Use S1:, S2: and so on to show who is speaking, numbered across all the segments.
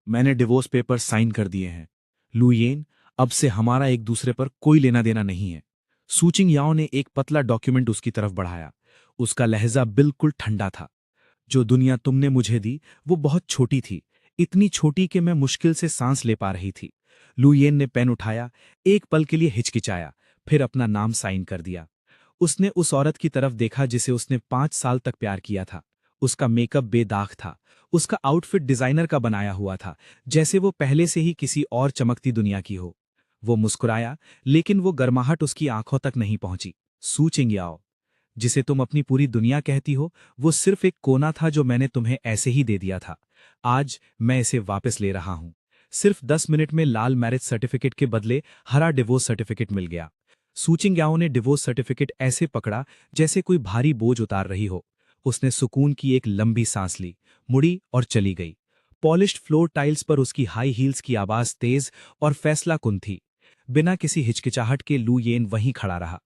S1: मैंने divorce paper sign कर दिए हैं। लुयेन, अब से हमारा एक दूसरे पर कोई लेना देना नहीं है। सूचिंग याओ ने एक पतला डॉक्यूमेंट उसकी तरफ बढ़ाया। उसका लहजा बिल्कुल ठंडा था। जो दुनिया तुमने मुझे दी वो बहुत छोटी थी, इतनी छोटी कि मैं मुश्किल से सांस ले पा रही थी। लुयेन ने पेन उठाया, एक पल के लिए हिचकिचाया, फिर अपना नाम साइन कर दिया। उसने उस औरत की तरफ देखा जिसे उसने 5 साल तक प्यार किया था। उसका मेकअप बेदाग था, उसका आउटफिट डिजाइनर का बनाया हुआ था, जैसे वो पहले से ही किसी और चमकती दुनिया की हो। वो मुस्कुराया, लेकिन वो गर्माहट उसकी आंखों तक नहीं पहुंची। सू चिंग्याओ, जिसे तुम अपनी पूरी दुनिया कहती हो, वो सिर्फ एक कोना था जो मैंने तुम्हें ऐसे ही दे दिया था। आज मैं इसे वापस ले रहा हूं। सिर्फ 10 मिनट में लाल मैरिज सर्टिफिकेट के बदले हरा डिवोर्स सर्टिफिकेट मिल गया। सूचिंग्याओ ने डिवोर्स सर्टिफिकेट ऐसे पकड़ा जैसे कोई भारी बोझ उतार रही हो। उसने सुकून की एक लंबी सांस ली, मुड़ी और चली गई। पॉलिश्ड फ्लोर टाइल्स पर उसकी हाई हील्स की आवाज तेज और फैसलाकुन थी। बिना किसी हिचकिचाहट के लू येन वहीं खड़ा रहा।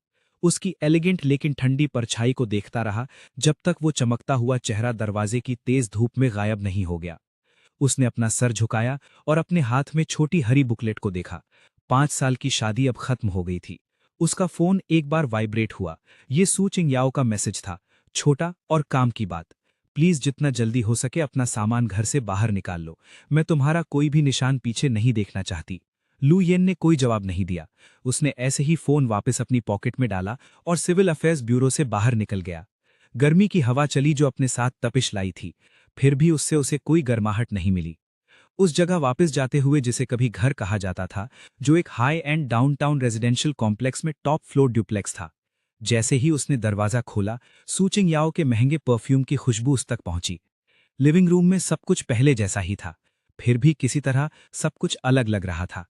S1: उसकी एलिगेंट लेकिन ठंडी परछाई को देखता रहा जब तक वो चमकता हुआ चेहरा दरवाजे की तेज धूप में गायब नहीं हो गया। उसने अपना सर झुकाया और अपने हाथ में छोटी हरी बुकलेट को देखा। 5 साल की शादी अब खत्म हो गई थी। उसका फोन एक बार वाइब्रेट हुआ। ये सू चिंग्याओ का मैसेज था, छोटा और काम की बात। प्लीज जितना जल्दी हो सके अपना सामान घर से बाहर निकाल लो। मैं तुम्हारा कोई भी निशान पीछे नहीं देखना चाहती। लू येन ने कोई जवाब नहीं दिया। उसने ऐसे ही फोन वापस अपनी पॉकेट में डाला और सिविल अफेयर्स ब्यूरो से बाहर निकल गया। गर्मी की हवा चली जो अपने साथ तपिश लाई थी, फिर भी उससे उसे कोई गर्माहट नहीं मिली। उस जगह वापस जाते हुए जिसे कभी घर कहा जाता था, जो एक high and downtown residential complex में टॉप फ्लोर ड्यूप्लेक्स था। जैसे ही उसने दरवाजा खोला, सूचिंग याओ के महंगे परफ्यूम की खुशबू उस तक पहुंची। लिविंग रूम में सब कुछ पहले जैसा ही था, फिर भी किसी तरह सब कुछ अलग लग रहा था।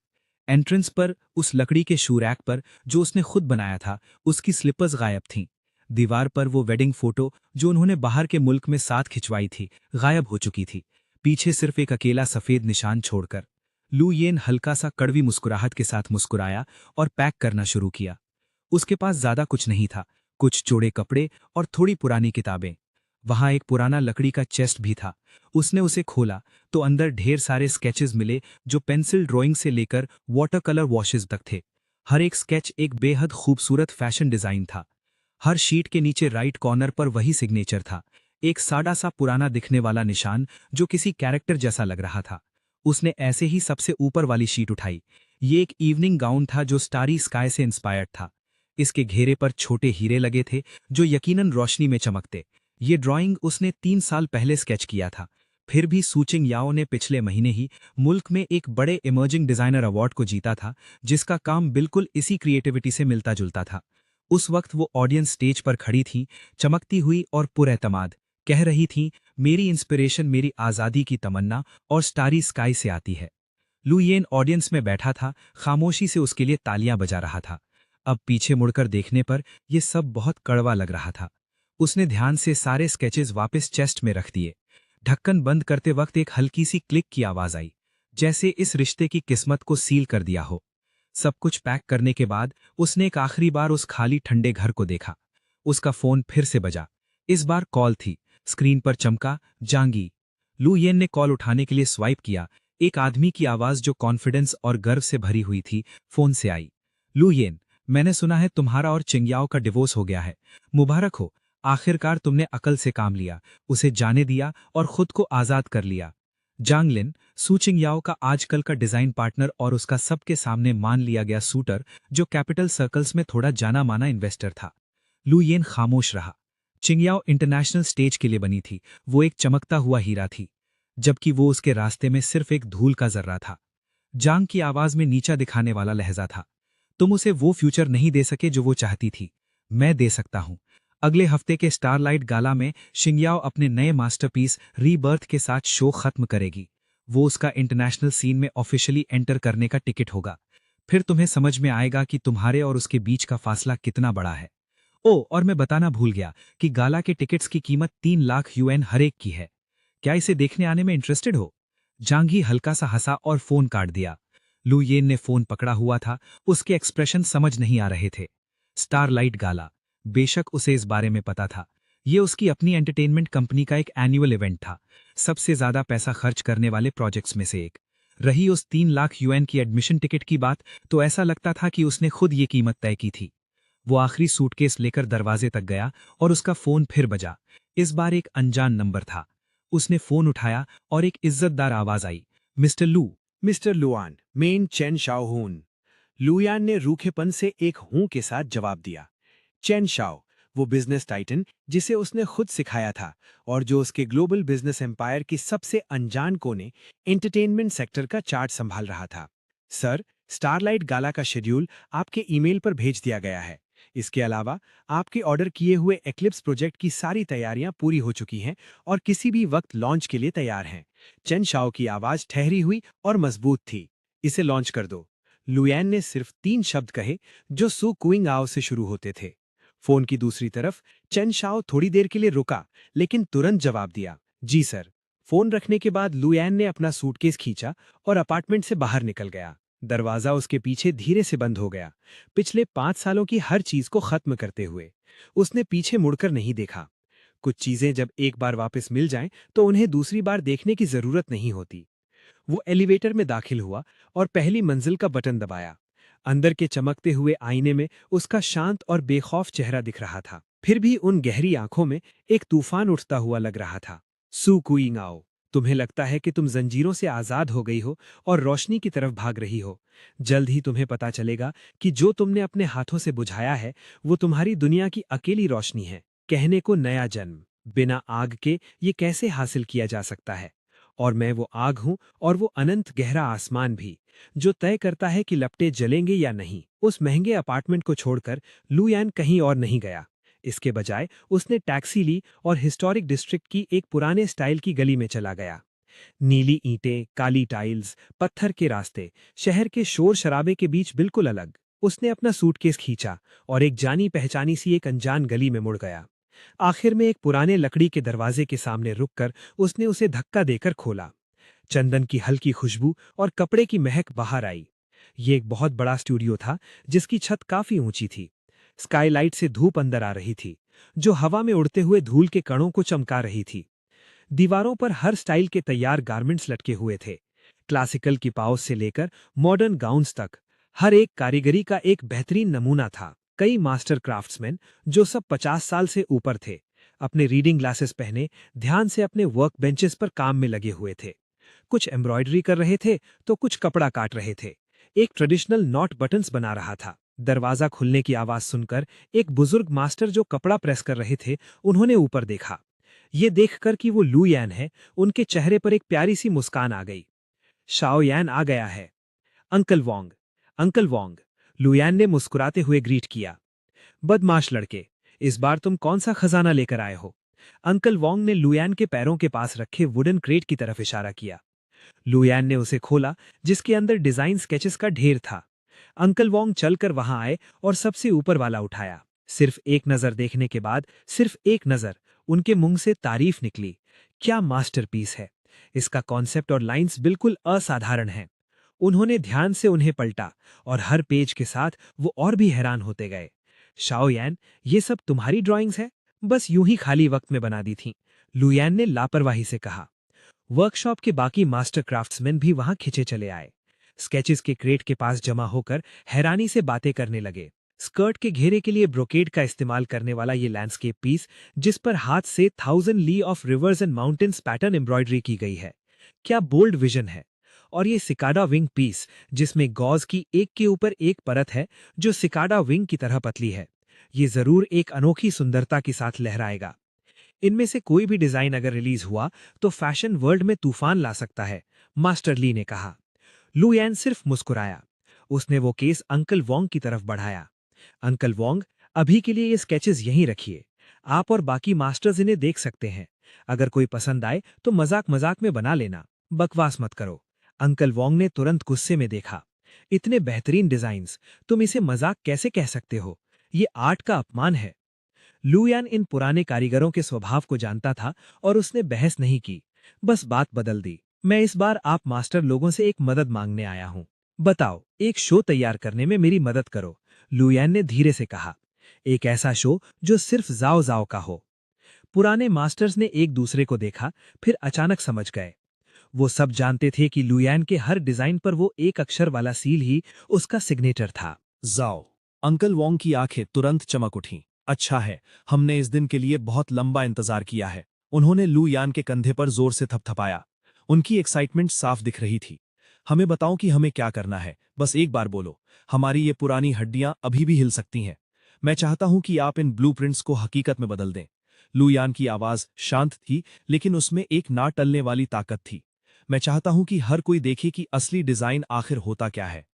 S1: एंट्रेंस पर उस लकड़ी के शू रैक पर जो उसने खुद बनाया था, उसकी स्लिपर्स गायब थीं। दीवार पर वो वेडिंग फोटो जो उन्होंने बाहर के मुल्क में साथ खिंचवाई थी, गायब हो चुकी थी, पीछे सिर्फ एक अकेला सफेद निशान छोड़कर। लू येन हल्का सा कड़वी मुस्कुराहट के साथ मुस्कुराया और पैक करना शुरू किया। उसके पास ज्यादा कुछ नहीं था, कुछ जोड़े कपड़े और थोड़ी पुरानी किताबें। वहां एक पुराना लकड़ी का चेस्ट भी था। उसने उसे खोला तो अंदर ढेर सारे स्केचेस मिले जो पेंसिल ड्राइंग से लेकर वाटर कलर वॉशेस तक थे। हर एक स्केच एक बेहद खूबसूरत फैशन डिजाइन था। हर शीट के नीचे राइट कॉर्नर पर वही सिग्नेचर था, एक सादा सा पुराना दिखने वाला निशान जो किसी कैरेक्टर जैसा लग रहा था। उसने ऐसे ही सबसे ऊपर वाली शीट उठाई। ये एक इवनिंग गाउन था जो स्टारी स्काई से इंस्पायर्ड था। इसके घेरे पर छोटे हीरे लगे थे जो यकीनन रोशनी में चमकते। ये ड्राइंग उसने 3 साल पहले स्केच किया था। फिर भी सूचिंग याओ ने पिछले महीने ही मुल्क में एक बड़े इमर्जिंग डिजाइनर अवार्ड को जीता था, जिसका काम बिल्कुल इसी क्रिएटिविटी से मिलता जुलता था। उस वक्त वो ऑडियंस स्टेज पर खड़ी थी, चमकती हुई और पुरएतमाद, कह रही थी, मेरी इंस्पिरेशन मेरी आज़ादी की तमन्ना और स्टारी स्काई से आती है। लू येन ऑडियंस में बैठा था, खामोशी से उसके लिए तालियां बजा रहा था। अब पीछे मुड़कर देखने पर यह सब बहुत कड़वा लग रहा था। उसने ध्यान से सारे स्केचेस वापस चेस्ट में रख दिए। ढक्कन बंद करते वक्त एक हल्की सी क्लिक की आवाज आई, जैसे इस रिश्ते की किस्मत को सील कर दिया हो। सब कुछ पैक करने के बाद उसने एक आखिरी बार उस खाली ठंडे घर को देखा। उसका फोन फिर से बजा। इस बार कॉल थी। स्क्रीन पर चमका, जांगी। लू येन ने कॉल उठाने के लिए स्वाइप किया। एक आदमी की आवाज जो कॉन्फिडेंस और गर्व से भरी हुई थी, फोन से आई। लू येन, मैंने सुना है तुम्हारा और चिंग्याओ का डिवोर्स हो गया है। मुबारक हो, आखिरकार तुमने अकल से काम लिया, उसे जाने दिया और खुद को आजाद कर लिया। जांगलिन, सू चिंग्याओ का आजकल का डिजाइन पार्टनर और उसका सबके सामने मान लिया गया सूटर, जो कैपिटल सर्कल्स में थोड़ा जाना माना इन्वेस्टर था। लू येन खामोश रहा। चिंग्याओ इंटरनेशनल स्टेज के लिए बनी थी, वो एक चमकता हुआ हीरा थी, जबकि वो उसके रास्ते में सिर्फ एक धूल का जर्रा था। जांग की आवाज में नीचा दिखाने वाला लहजा था। तुम उसे वो फ्यूचर नहीं दे सके जो वो चाहती थी, मैं दे सकता हूं। अगले हफ्ते के स्टारलाइट गाला में शिंग्याओ अपने नए मास्टरपीस रीबर्थ के साथ शो खत्म करेगी। वो उसका इंटरनेशनल सीन में ऑफिशियली एंटर करने का टिकट होगा। फिर तुम्हें समझ में आएगा कि तुम्हारे और उसके बीच का फासला कितना बड़ा है। ओ, और मैं बताना भूल गया कि गाला के टिकट्स की कीमत 3 लाख UN हर एक की है। क्या इसे देखने आने में इंटरेस्टेड हो? जांगी हल्का सा हंसा और फोन काट दिया। लू येन ने फोन पकड़ा हुआ था, उसके एक्सप्रेशन समझ नहीं आ रहे थे। स्टारलाइट गाला, बेशक उसे इस बारे में पता था।
S2: ये उसकी अपनी एंटरटेनमेंट कंपनी का एक एनुअल इवेंट था, सबसे ज्यादा पैसा खर्च करने वाले प्रोजेक्ट्स में से एक। रही उस 3 लाख UN की एडमिशन टिकट की बात, तो ऐसा लगता था कि उसने खुद ये कीमत तय की थी। वो आखिरी सूटकेस लेकर दरवाजे तक गया और उसका फोन फिर बजा। इस बार एक अनजान नंबर था। उसने फोन उठाया और एक इज्जतदार आवाज आई, मिस्टर लू।
S1: मिस्टर लुआन, मेन चेन शाओहून। लुयान ने रूखेपन से एक हूं के साथ जवाब दिया। चेन शाओ, वो बिजनेस टाइटन जिसे उसने खुद सिखाया था और जो उसके ग्लोबल बिजनेस एम्पायर की सबसे अनजान कोने एंटरटेनमेंट सेक्टर का चार्ट संभाल रहा था। सर, स्टारलाइट गाला का शेड्यूल आपके ईमेल पर भेज दिया गया है। इसके अलावा आपके ऑर्डर किए हुए एक्लिप्स प्रोजेक्ट की सारी तैयारियां पूरी हो चुकी हैं और किसी भी वक्त लॉन्च के लिए तैयार हैं। चेन शाओ की आवाज ठहरी हुई और मजबूत थी। इसे लॉन्च कर दो। लुयान ने सिर्फ 3 शब्द कहे जो सू कुइंग आओ से शुरू होते थे। फोन की दूसरी तरफ चेन शाओ थोड़ी देर के लिए रुका, लेकिन तुरंत जवाब दिया, जी सर। फोन रखने के बाद लुयान ने अपना सूटकेस खींचा और अपार्टमेंट से बाहर निकल गया। दरवाजा उसके पीछे धीरे से बंद हो गया, पिछले 5 सालों की हर चीज को खत्म करते हुए। उसने पीछे मुड़कर नहीं देखा। कुछ चीजें जब एक बार वापस मिल जाएं, तो उन्हें दूसरी बार देखने की जरूरत नहीं होती। वो एलिवेटर में दाखिल हुआ और पहली मंजिल का बटन दबाया। अंदर के चमकते हुए आईने में उसका शांत और बेखौफ चेहरा दिख रहा था, फिर भी उन गहरी आंखों में एक तूफान उठता हुआ लग रहा था। सू कुइंग आओ, तुम्हें लगता है कि तुम जंजीरों से आजाद हो गई हो और रोशनी की तरफ भाग रही हो। जल्द ही तुम्हें पता चलेगा कि जो तुमने अपने हाथों से बुझाया है वो तुम्हारी दुनिया की अकेली रोशनी है। कहने को नया जन्म, बिना आग के ये कैसे हासिल किया जा सकता है? और मैं वो आग हूं और वो अनंत गहरा आसमान भी, जो तय करता है कि लपटें जलेंगे या नहीं। उस महंगे अपार्टमेंट को छोड़कर लुयान कहीं और नहीं गया। इसके बजाय उसने टैक्सी ली और हिस्टोरिक डिस्ट्रिक्ट की एक पुराने स्टाइल की गली में चला गया। नीली ईंटें, काली टाइल्स, पत्थर के रास्ते, शहर के शोर शराबे के बीच बिल्कुल अलग। उसने अपना सूटकेस खींचा और एक जानी पहचानी सी एक अनजान गली में मुड़ गया। आखिर में एक पुराने लकड़ी के दरवाजे के सामने रुककर उसने उसे धक्का देकर खोला। चंदन की हल्की खुशबू और कपड़े की महक बाहर आई। ये एक बहुत बड़ा स्टूडियो था जिसकी छत काफी ऊंची थी। स्काईलाइट से धूप अंदर आ रही थी, जो हवा में उड़ते हुए धूल के कणों को चमका रही थी। दीवारों पर हर स्टाइल के तैयार गारमेंट्स लटके हुए थे, क्लासिकल की पाउस से लेकर मॉडर्न गाउन्स तक। हर एक कारीगरी का एक बेहतरीन नमूना था। कई मास्टर क्राफ्ट्समैन, जो सब 50 साल से ऊपर थे, अपने रीडिंग ग्लासेस पहने ध्यान से अपने वर्क बेंचेस पर काम में लगे हुए थे। कुछ एम्ब्रॉयडरी कर रहे थे तो कुछ कपड़ा काट रहे थे। एक ट्रेडिशनल नॉट बटन्स बना रहा था। दरवाजा खुलने की आवाज सुनकर एक बुजुर्ग मास्टर जो कपड़ा प्रेस कर रहे थे, उन्होंने ऊपर देखा। ये देखकर कि वो लू यान है, उनके चेहरे पर एक प्यारी सी मुस्कान आ गई। शाओ यान आ गया है। अंकल वोंग, अंकल वोंग, लुयान ने मुस्कुराते हुए ग्रीट किया। बदमाश लड़के, इस बार तुम कौन सा खजाना लेकर आए हो? अंकल वोंग ने लुयान के पैरों के पास रखे वुडन क्रेट की तरफ इशारा किया। लुयान ने उसे खोला, जिसके अंदर डिजाइन स्केचेस का ढेर था। अंकल वोंग चलकर वहां आए और सबसे ऊपर वाला उठाया। सिर्फ एक नजर देखने के बाद, सिर्फ एक नजर, उनके मुंह से तारीफ निकली। क्या मास्टरपीस है! इसका कॉन्सेप्ट और लाइंस बिल्कुल असाधारण हैं। उन्होंने ध्यान से उन्हें पलटा और हर पेज के साथ वो और भी हैरान होते गए। शाओयान, ये सब तुम्हारी ड्राइंग्स है? बस यूं ही खाली वक्त में बना दी थीं, लुयान ने लापरवाही से कहा। वर्कशॉप के बाकी मास्टर क्राफ्ट्समैन भी वहां खिंचे चले आए। स्केचेस के क्रेट के पास जमा होकर हैरानी से बातें करने लगे। स्कर्ट के घेरे के लिए ब्रोकेड का इस्तेमाल करने वाला ये लैंडस्केप पीस, जिस पर हाथ से 1000 li of rivers and mountains pattern embroidery की गई है। क्या बोल्ड विजन है! और ये सिकाडा विंग पीस, जिसमें गॉज की एक के ऊपर एक परत है जो सिकाडा विंग की तरह पतली है, ये जरूर एक अनोखी सुंदरता के साथ लहराएगा। इनमें से कोई भी डिजाइन अगर रिलीज हुआ तो फैशन वर्ल्ड में तूफान ला सकता है, मास्टर ली ने कहा। लू यान सिर्फ मुस्कुराया। उसने वो केस अंकल वोंग की तरफ बढ़ाया। अंकल वोंग, अभी के लिए ये स्केचेस यहीं रखिए। आप और बाकी मास्टर्स इन्हें देख सकते हैं। अगर कोई पसंद आए तो मजाक मजाक में बना लेना, बकवास मत करो। अंकल वोंग ने तुरंत गुस्से में देखा। इतने बेहतरीन डिजाइन्स, तुम इसे मजाक कैसे कह सकते हो? ये आर्ट का अपमान है। लुयान इन पुराने कारीगरों के स्वभाव को जानता था और उसने बहस नहीं की, बस बात बदल दी। मैं इस बार आप मास्टर लोगों से एक मदद मांगने आया हूं। बताओ, एक शो तैयार करने में मेरी मदद करो, लुयान ने धीरे से कहा। एक ऐसा शो जो सिर्फ जाओ जाओ का हो।
S2: पुराने मास्टर्स ने एक दूसरे को देखा, फिर अचानक समझ गए। वो सब जानते थे कि लुयान के हर डिजाइन पर वो एक अक्षर वाला सील ही उसका सिग्नेचर था।
S1: जाओ। अंकल वोंग की आंखें तुरंत चमक उठीं। अच्छा है, हमने इस दिन के लिए बहुत लंबा इंतजार किया है। उन्होंने लू यान के कंधे पर जोर से थपथपाया। उनकी एक्साइटमेंट साफ दिख रही थी। हमें बताओ कि हमें क्या करना है, बस एक बार बोलो। हमारी ये पुरानी हड्डियां अभी भी हिल सकती हैं। मैं चाहता हूं कि आप इन ब्लूप्रिंट्स को हकीकत में बदल दें। लू यान की आवाज शांत थी, लेकिन उसमें एक ना टलने वाली ताकत थी। मैं चाहता हूं कि हर कोई देखे कि असली डिजाइन आखिर होता क्या है।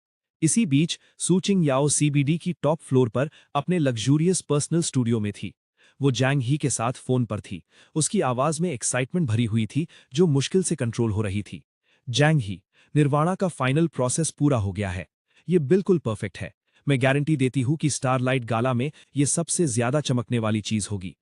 S1: इसी बीच सूचिंग याओ सीबीडी की टॉप फ्लोर पर अपने लग्जूरियस पर्सनल स्टूडियो में थी। वो जैंग ही के साथ फोन पर थी। उसकी आवाज में एक्साइटमेंट भरी हुई थी, जो मुश्किल से कंट्रोल हो रही थी। जैंग ही, निर्वाणा का फाइनल प्रोसेस पूरा हो गया है। ये बिल्कुल परफेक्ट है। मैं गारंटी देती हूं कि स्टारलाइट गाला में ये सबसे ज्यादा चमकने वाली चीज होगी।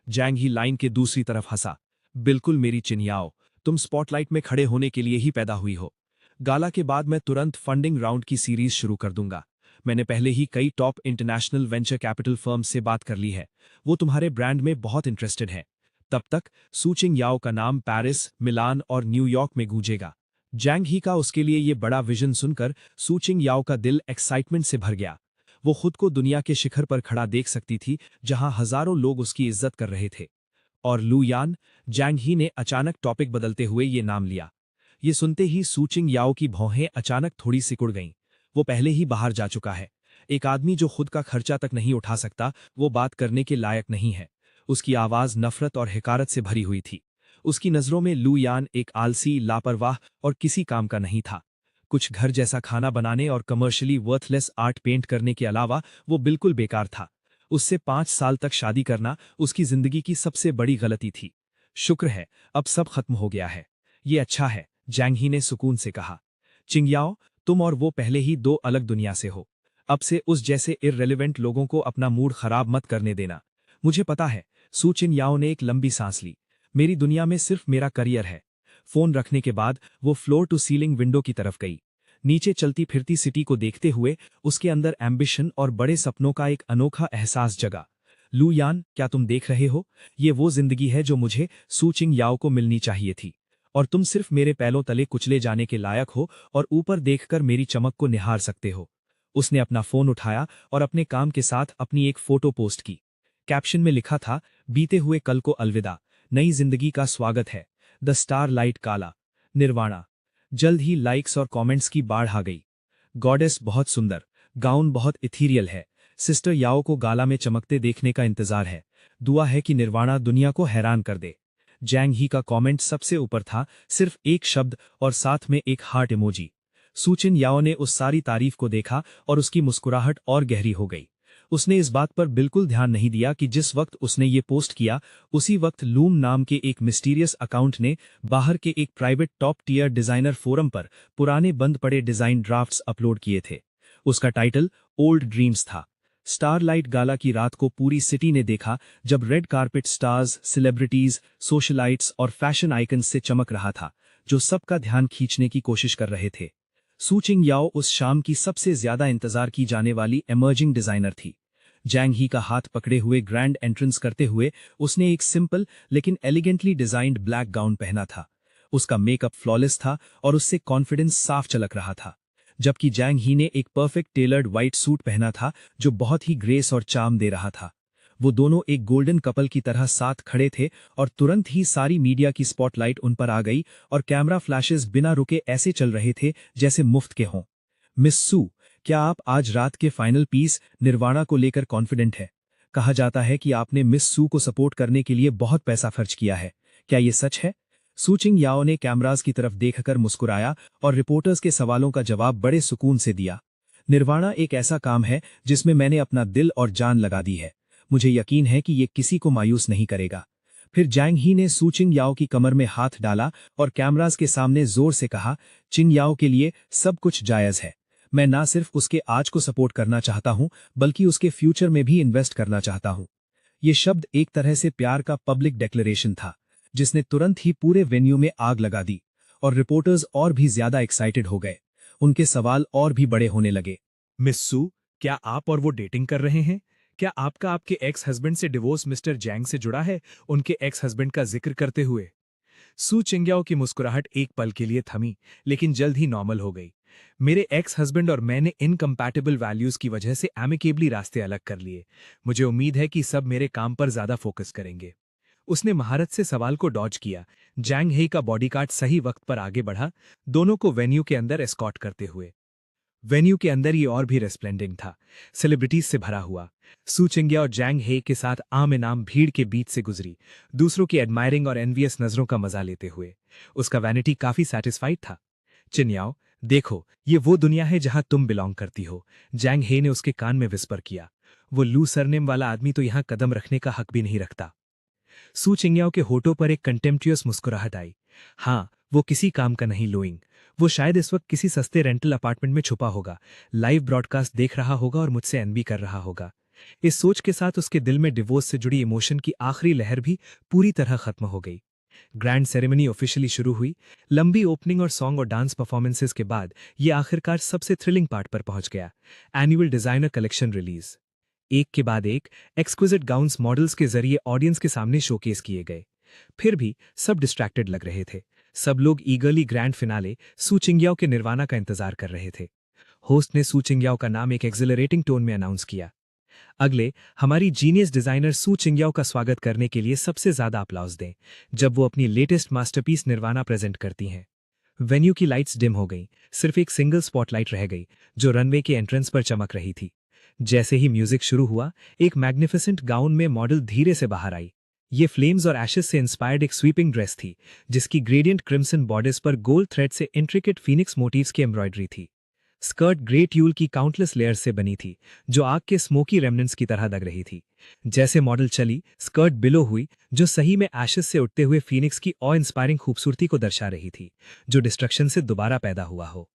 S1: जैंग ही लाइन के दूसरी तरफ हंसा। बिल्कुल मेरी चिन्याओ, तुम स्पॉटलाइट में खड़े होने के लिए ही पैदा हुई हो। गाला के बाद मैं तुरंत फंडिंग राउंड की सीरीज शुरू कर दूंगा। मैंने पहले ही कई top international venture capital firm से बात कर ली है। वो तुम्हारे ब्रांड में बहुत इंटरेस्टेड हैं। तब तक सूचिंग याओ का नाम पेरिस, मिलान और न्यूयॉर्क में गूंजेगा। जैंग ही का उसके लिए ये बड़ा विजन सुनकर सूचिंग याओ का दिल एक्साइटमेंट से भर गया। वो खुद को दुनिया के शिखर पर खड़ा देख सकती थी, जहां हजारों लोग उसकी इज्जत कर रहे थे। और लू यान, जैंग ही ने अचानक टॉपिक बदलते हुए ये नाम लिया। ये सुनते ही सूचिंग याओ की भौहें अचानक थोड़ी सिकुड़ गईं। वो पहले ही बाहर जा चुका है। एक आदमी जो खुद का खर्चा तक नहीं उठा सकता, वो बात करने के लायक नहीं है। उसकी आवाज नफरत और हिकारत से भरी हुई थी। उसकी नजरों में लू यान एक आलसी, लापरवाह और किसी काम का नहीं था। कुछ घर जैसा खाना बनाने और कमर्शियली वर्थलेस आर्ट पेंट करने के अलावा वो बिल्कुल बेकार था। उससे 5 साल तक शादी करना उसकी जिंदगी की सबसे बड़ी गलती थी। शुक्र है, अब सब खत्म हो गया है। ये अच्छा है, जैंग ही ने सुकून से कहा। चिंगयाओ, तुम और वो पहले ही दो अलग दुनिया से हो। अब से उस जैसे इररिलेवेंट लोगों को अपना मूड खराब मत करने देना। मुझे पता है। सू चिंगयाओ ने एक लंबी सांस ली। मेरी दुनिया में सिर्फ मेरा करियर है। फोन रखने के बाद वो फ्लोर टू सीलिंग विंडो की तरफ गई। नीचे चलती फिरती सिटी को देखते हुए उसके अंदर एम्बिशन और बड़े सपनों का एक अनोखा एहसास जगा। लू यान, क्या तुम देख रहे हो? ये वो जिंदगी है जो मुझे सू चिंगयाओ को मिलनी चाहिए थी। और तुम सिर्फ मेरे पैलों तले कुचले जाने के लायक हो और ऊपर देखकर मेरी चमक को निहार सकते हो। उसने अपना फोन उठाया और अपने काम के साथ अपनी एक फोटो पोस्ट की। कैप्शन में लिखा था, बीते हुए कल को अलविदा, नई जिंदगी का स्वागत है। द स्टार लाइट काला, निर्वाणा। जल्द ही लाइक्स और कमेंट्स की बाढ़ आ गई। गॉडेस बहुत सुंदर, गाउन बहुत इथीरियल है। सिस्टर याओ को गाला में चमकते देखने का इंतजार है। दुआ है कि निर्वाणा दुनिया को हैरान कर दे। जैंग ही का कमेंट सबसे ऊपर था, सिर्फ एक शब्द और साथ में एक हार्ट इमोजी। सूचिन याओ ने उस सारी तारीफ को देखा और उसकी मुस्कुराहट और गहरी हो गई। उसने इस बात पर बिल्कुल ध्यान नहीं दिया कि जिस वक्त उसने ये पोस्ट किया, उसी वक्त लूम नाम के एक मिस्टीरियस अकाउंट ने बाहर के एक private top tier designer forum पर पुराने बंद पड़े डिजाइन ड्राफ्ट्स अपलोड किए थे। उसका टाइटल ओल्ड ड्रीम्स था। स्टारलाइट गाला की रात को पूरी सिटी ने देखा, जब red carpet stars, celebrities, socialites और फैशन आइकन्स से चमक रहा था, जो सबका ध्यान खींचने की कोशिश कर रहे थे। सूचिंग याओ उस शाम की सबसे ज्यादा इंतजार की जाने वाली एमर्जिंग डिजाइनर थी। जैंग ही का हाथ पकड़े हुए ग्रैंड एंट्रेंस करते हुए उसने एक सिंपल लेकिन एलिगेंटली डिजाइंड ब्लैक गाउन पहना था। उसका मेकअप फ्लॉलेस था और उससे कॉन्फिडेंस साफ झलक रहा था। जबकि जैंग ही ने एक परफेक्ट टेलर्ड व्हाइट सूट पहना था, जो बहुत ही ग्रेस और चार्म दे रहा था। वो दोनों एक गोल्डन कपल की तरह साथ खड़े थे और तुरंत ही सारी मीडिया की स्पॉटलाइट उन पर आ गई और कैमरा फ्लैशेस बिना रुके ऐसे चल रहे थे जैसे मुफ्त के हों। मिस सू, क्या आप आज रात के फाइनल पीस निर्वाणा को लेकर कॉन्फिडेंट है? कहा जाता है कि आपने मिस सू को सपोर्ट करने के लिए बहुत पैसा खर्च किया है। क्या ये सच है? सूचिंग याओ ने कैमरास की तरफ देखकर मुस्कुराया और रिपोर्टर्स के सवालों का जवाब बड़े सुकून से दिया। निर्वाणा एक ऐसा काम है जिसमें मैंने अपना दिल और जान लगा दी है। मुझे यकीन है कि ये किसी को मायूस नहीं करेगा। फिर जैंग ही ने सूचिंग याओ की कमर में हाथ डाला और कैमरास के सामने जोर से कहा, चिंग याओ के लिए सब कुछ जायज है। मैं ना सिर्फ उसके आज को सपोर्ट करना चाहता हूं, बल्कि उसके फ्यूचर में भी इन्वेस्ट करना चाहता हूं। ये शब्द एक तरह से प्यार का पब्लिक डिक्लेरेशन था, जिसने तुरंत ही पूरे वेन्यू में आग लगा दी। और रिपोर्टर्स और भी ज्यादा एक्साइटेड हो गए। उनके सवाल और भी बड़े होने लगे।
S3: मिस सू, क्या आप और वो डेटिंग कर रहे हैं?
S1: क्या आपका आपके एक्स हस्बैंड से डिवोर्स मिस्टर जैंग से जुड़ा है? उनके एक्स हस्बैंड का जिक्र करते हुए सू चिंग्याओ की मुस्कुराहट एक पल के लिए थमी, लेकिन जल्द ही नॉर्मल हो गई। मेरे एक्स हस्बैंड और मैंने इनकम्पैटिबल वैल्यूज की वजह से एमिकेबली रास्ते अलग कर लिए। मुझे उम्मीद है कि सब मेरे काम पर ज्यादा फोकस करेंगे। उसने महारत से सवाल को डॉज किया। जैंग हेई का बॉडीगार्ड सही वक्त पर आगे बढ़ा, दोनों को वेन्यू के अंदर एस्कॉर्ट करते हुए। वेन्यू के अंदर ये और भी रेस्प्लेंडिंग था, सेलिब्रिटीज से भरा हुआ। सू चिंग्या और जैंग हे के साथ आम इनाम भीड़ के बीच से गुजरी, दूसरों की एडमायरिंग और एनवियस नजरों का मजा लेते हुए। उसका वैनिटी काफी सेटिस्फाइड था। चिन्याओ, देखो, ये वो दुनिया है जहां तुम बिलोंग करती हो, जैंग हे ने उसके कान में विस्पर किया। वो लू सरनेम वाला आदमी तो यहां कदम रखने का हक भी नहीं रखता। सू चिंग्याओ के होठों पर एक कंटेम्प्चुअस मुस्कुराहट आई। हाँ, वो किसी काम का नहीं लोइंग। वो शायद इस वक्त किसी सस्ते रेंटल अपार्टमेंट में छुपा होगा, लाइव ब्रॉडकास्ट देख रहा होगा और मुझसे एनबी कर रहा होगा। इस सोच के साथ उसके दिल में डिवोर्स से जुड़ी इमोशन की आखिरी लहर भी पूरी तरह खत्म हो गई। ग्रैंड सेरेमनी ऑफिशियली शुरू हुई। लंबी ओपनिंग और सॉन्ग और डांस परफॉर्मेंसेस के बाद ये आखिरकार सबसे थ्रिलिंग पार्ट पर पहुंच गया, एनुअल डिजाइनर कलेक्शन रिलीज। एक के बाद एक एक्सक्विजिट गाउन्स मॉडल्स के जरिए ऑडियंस के सामने शोकेस किए गए। फिर भी सब डिस्ट्रैक्टेड लग रहे थे। सब लोग ईगरली ग्रैंड फिनाले सू चिंग्याओ के निर्वाणा का इंतजार कर रहे थे। होस्ट ने सू चिंग्याओ का नाम एक एक्सिलरेटिंग टोन में अनाउंस किया। अगले, हमारी जीनियस डिजाइनर सू चिंग्याओ का स्वागत करने के लिए सबसे ज्यादा अप्लॉज दें जब वो अपनी लेटेस्ट मास्टरपीस निर्वाणा प्रेजेंट करती हैं। वेन्यू की लाइट्स डिम हो गईं, सिर्फ एक सिंगल स्पॉटलाइट रह गई जो रनवे के एंट्रेंस पर चमक रही थी। जैसे ही म्यूजिक शुरू हुआ, एक मैग्निफिसेंट गाउन में मॉडल धीरे से बाहर आई। ये फ्लेम्स और एशेस से इंस्पायर्ड एक स्वीपिंग ड्रेस थी, जिसकी ग्रेडियंट क्रिम्सन बॉर्डर्स पर गोल्ड थ्रेड से इंट्रिकेट फीनिक्स मोटिव्स की एम्ब्रॉयडरी थी। स्कर्ट ग्रेट यूल की काउंटलेस लेयर्स से बनी थी, जो आग के स्मोकी रेमनेंट्स की तरह लग रही थी। जैसे मॉडल चली, स्कर्ट बिलो हुई, जो सही में एशेस से उठते हुए फीनिक्स की ऑ इंस्पायरिंग खूबसूरती को दर्शा रही थी, जो डिस्ट्रक्शन से दोबारा पैदा हुआ हो।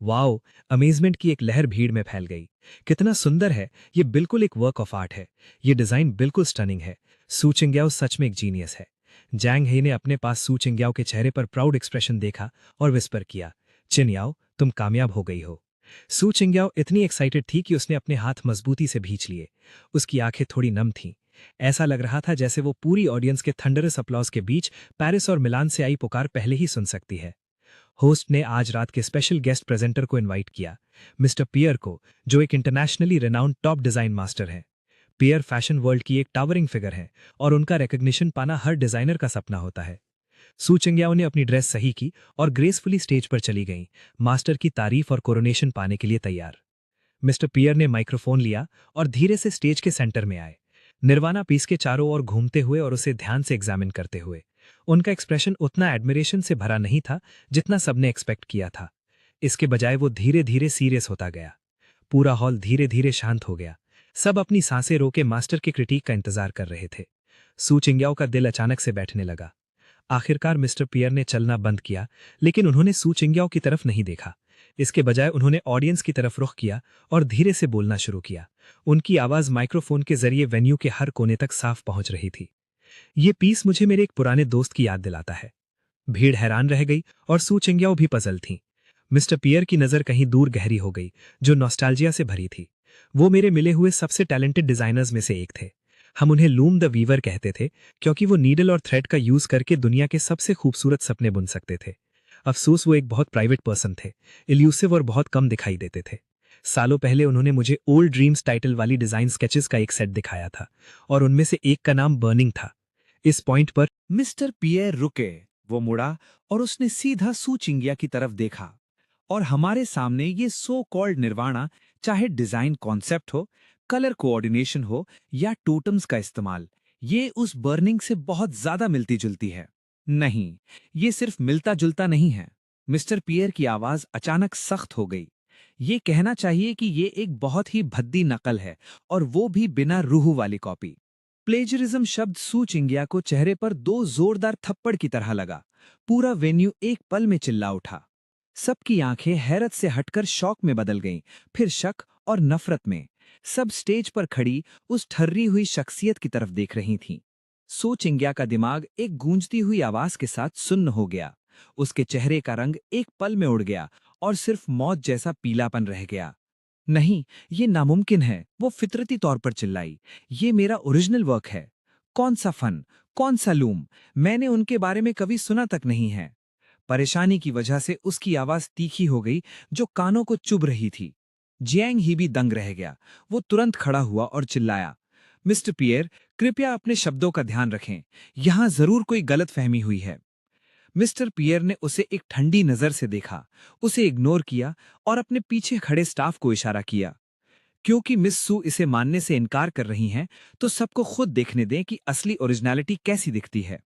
S1: वाओ! अमेजमेंट की एक लहर भीड़ में फैल गई। कितना सुंदर है! ये बिल्कुल एक वर्क ऑफ आर्ट है। ये डिजाइन बिल्कुल स्टनिंग है। सू चिंग्याओ सच में एक जीनियस है। जैंग हे ने अपने पास सू चिंग्याओ के चेहरे पर प्राउड एक्सप्रेशन देखा और विस्पर किया, चिन्याओ, तुम कामयाब हो गई हो। सू चिंग्याओ इतनी एक्साइटेड थी कि उसने अपने हाथ मजबूती से भींच लिए। उसकी आंखें थोड़ी नम थीं। ऐसा लग रहा था जैसे वो पूरी ऑडियंस के थंडरस अपलॉज के बीच पेरिस और मिलान से आई पुकार पहले ही सुन सकती है। होस्ट ने आज रात के स्पेशल गेस्ट प्रेजेंटर को इनवाइट किया, मिस्टर पियर को, जो एक internationally renowned top design master हैं। पियर फैशन वर्ल्ड की एक टावरिंग फिगर है और उनका रिकग्निशन पाना हर डिजाइनर का सपना होता है। सू चिंग्याओ ने अपनी ड्रेस सही की और ग्रेसफुली स्टेज पर चली गईं, मास्टर की तारीफ और कोरोनेशन पाने के लिए तैयार। मिस्टर पियर ने माइक्रोफोन लिया और धीरे से स्टेज के सेंटर में आए, निर्वाणा पीस के चारों ओर घूमते हुए और उसे ध्यान से एग्जामिन करते हुए। उनका एक्सप्रेशन उतना एडमिरेशन से भरा नहीं था जितना सबने एक्सपेक्ट किया था। इसके बजाय वो धीरे धीरे सीरियस होता गया। पूरा हॉल धीरे धीरे शांत हो गया। सब अपनी सांसें रोके मास्टर के क्रिटिक का इंतजार कर रहे थे। सू चिंग्याओ का दिल अचानक से बैठने लगा। आखिरकार मिस्टर पियर ने चलना बंद किया, लेकिन उन्होंने सू चिंग्याओ की तरफ नहीं देखा। इसके बजाय उन्होंने ऑडियंस की तरफ रुख किया और धीरे से बोलना शुरू किया। उनकी आवाज माइक्रोफोन के जरिए वेन्यू के हर कोने तक साफ पहुंच रही थी। ये पीस मुझे मेरे एक पुराने दोस्त की याद दिलाता है। भीड़ हैरान रह गई और सू चिंग्याओ भी पजल थीं। मिस्टर पियर की नजर कहीं दूर गहरी हो गई, जो नॉस्टैल्जिया से भरी थी। वो मेरे मिले हुए सबसे टैलेंटेड डिजाइनर्स में से एक थे। हम उन्हें लूम द वीवर कहते थे, क्योंकि वो नीडल और थ्रेड का यूज करके दुनिया के सबसे खूबसूरत सपने बुन सकते थे। अफसोस, वो एक बहुत प्राइवेट पर्सन थे, इल्यूसिव और बहुत कम दिखाई देते थे। सालों पहले उन्होंने मुझे ओल्ड ड्रीम्स टाइटल वाली डिजाइन स्केचेस का एक सेट दिखाया था, और उनमें से एक का नाम बर्निंग था। इस पॉइंट पर
S3: मिस्टर पियर रुके। वो मुड़ा और उसने सीधा सू चिंगिया की तरफ देखा। और हमारे सामने ये सो कॉल्ड निर्वाणा, चाहे डिजाइन कॉन्सेप्ट हो, कलर कोऑर्डिनेशन हो या टोटम्स का इस्तेमाल, ये उस बर्निंग से बहुत ज्यादा मिलती जुलती है। नहीं, ये सिर्फ मिलता जुलता नहीं है। मिस्टर पियर की आवाज अचानक सख्त हो गई। ये कहना चाहिए कि ये एक बहुत ही भद्दी नकल है, और वो भी बिना रूह वाली कॉपी। प्लेजरिज्म शब्द सू चिंगिया को चेहरे पर दो जोरदार थप्पड़ की तरह लगा। पूरा वेन्यू एक पल में चिल्ला उठा। सबकी आंखें हैरत से हटकर शौक में बदल गईं, फिर शक और नफरत में। सब स्टेज पर खड़ी उस ठर्री हुई शख्सियत की तरफ देख रही थीं। सू चिंगिया का दिमाग एक गूंजती हुई आवाज के साथ सुन्न हो गया। उसके चेहरे का रंग एक पल में उड़ गया और सिर्फ मौत जैसा पीलापन रह गया। नहीं, ये नामुमकिन है, वो फितरती तौर पर चिल्लाई। ये मेरा ओरिजिनल वर्क है। कौन सा फन, कौन सा लूम, मैंने उनके बारे में कभी सुना तक नहीं है। परेशानी की वजह से उसकी आवाज तीखी हो गई, जो कानों को चुभ रही थी। जियांग ही भी दंग रह गया। वो तुरंत खड़ा हुआ और चिल्लाया, मिस्टर पियर, कृपया अपने शब्दों का ध्यान रखें। यहां जरूर कोई गलतफहमी हुई है। मिस्टर पियर ने उसे एक ठंडी नजर से देखा, उसे इग्नोर किया और अपने पीछे खड़े स्टाफ को इशारा किया। क्योंकि मिस सू इसे मानने से इनकार कर रही हैं, तो सबको खुद देखने दें कि असली ओरिजिनलिटी कैसी दिखती है।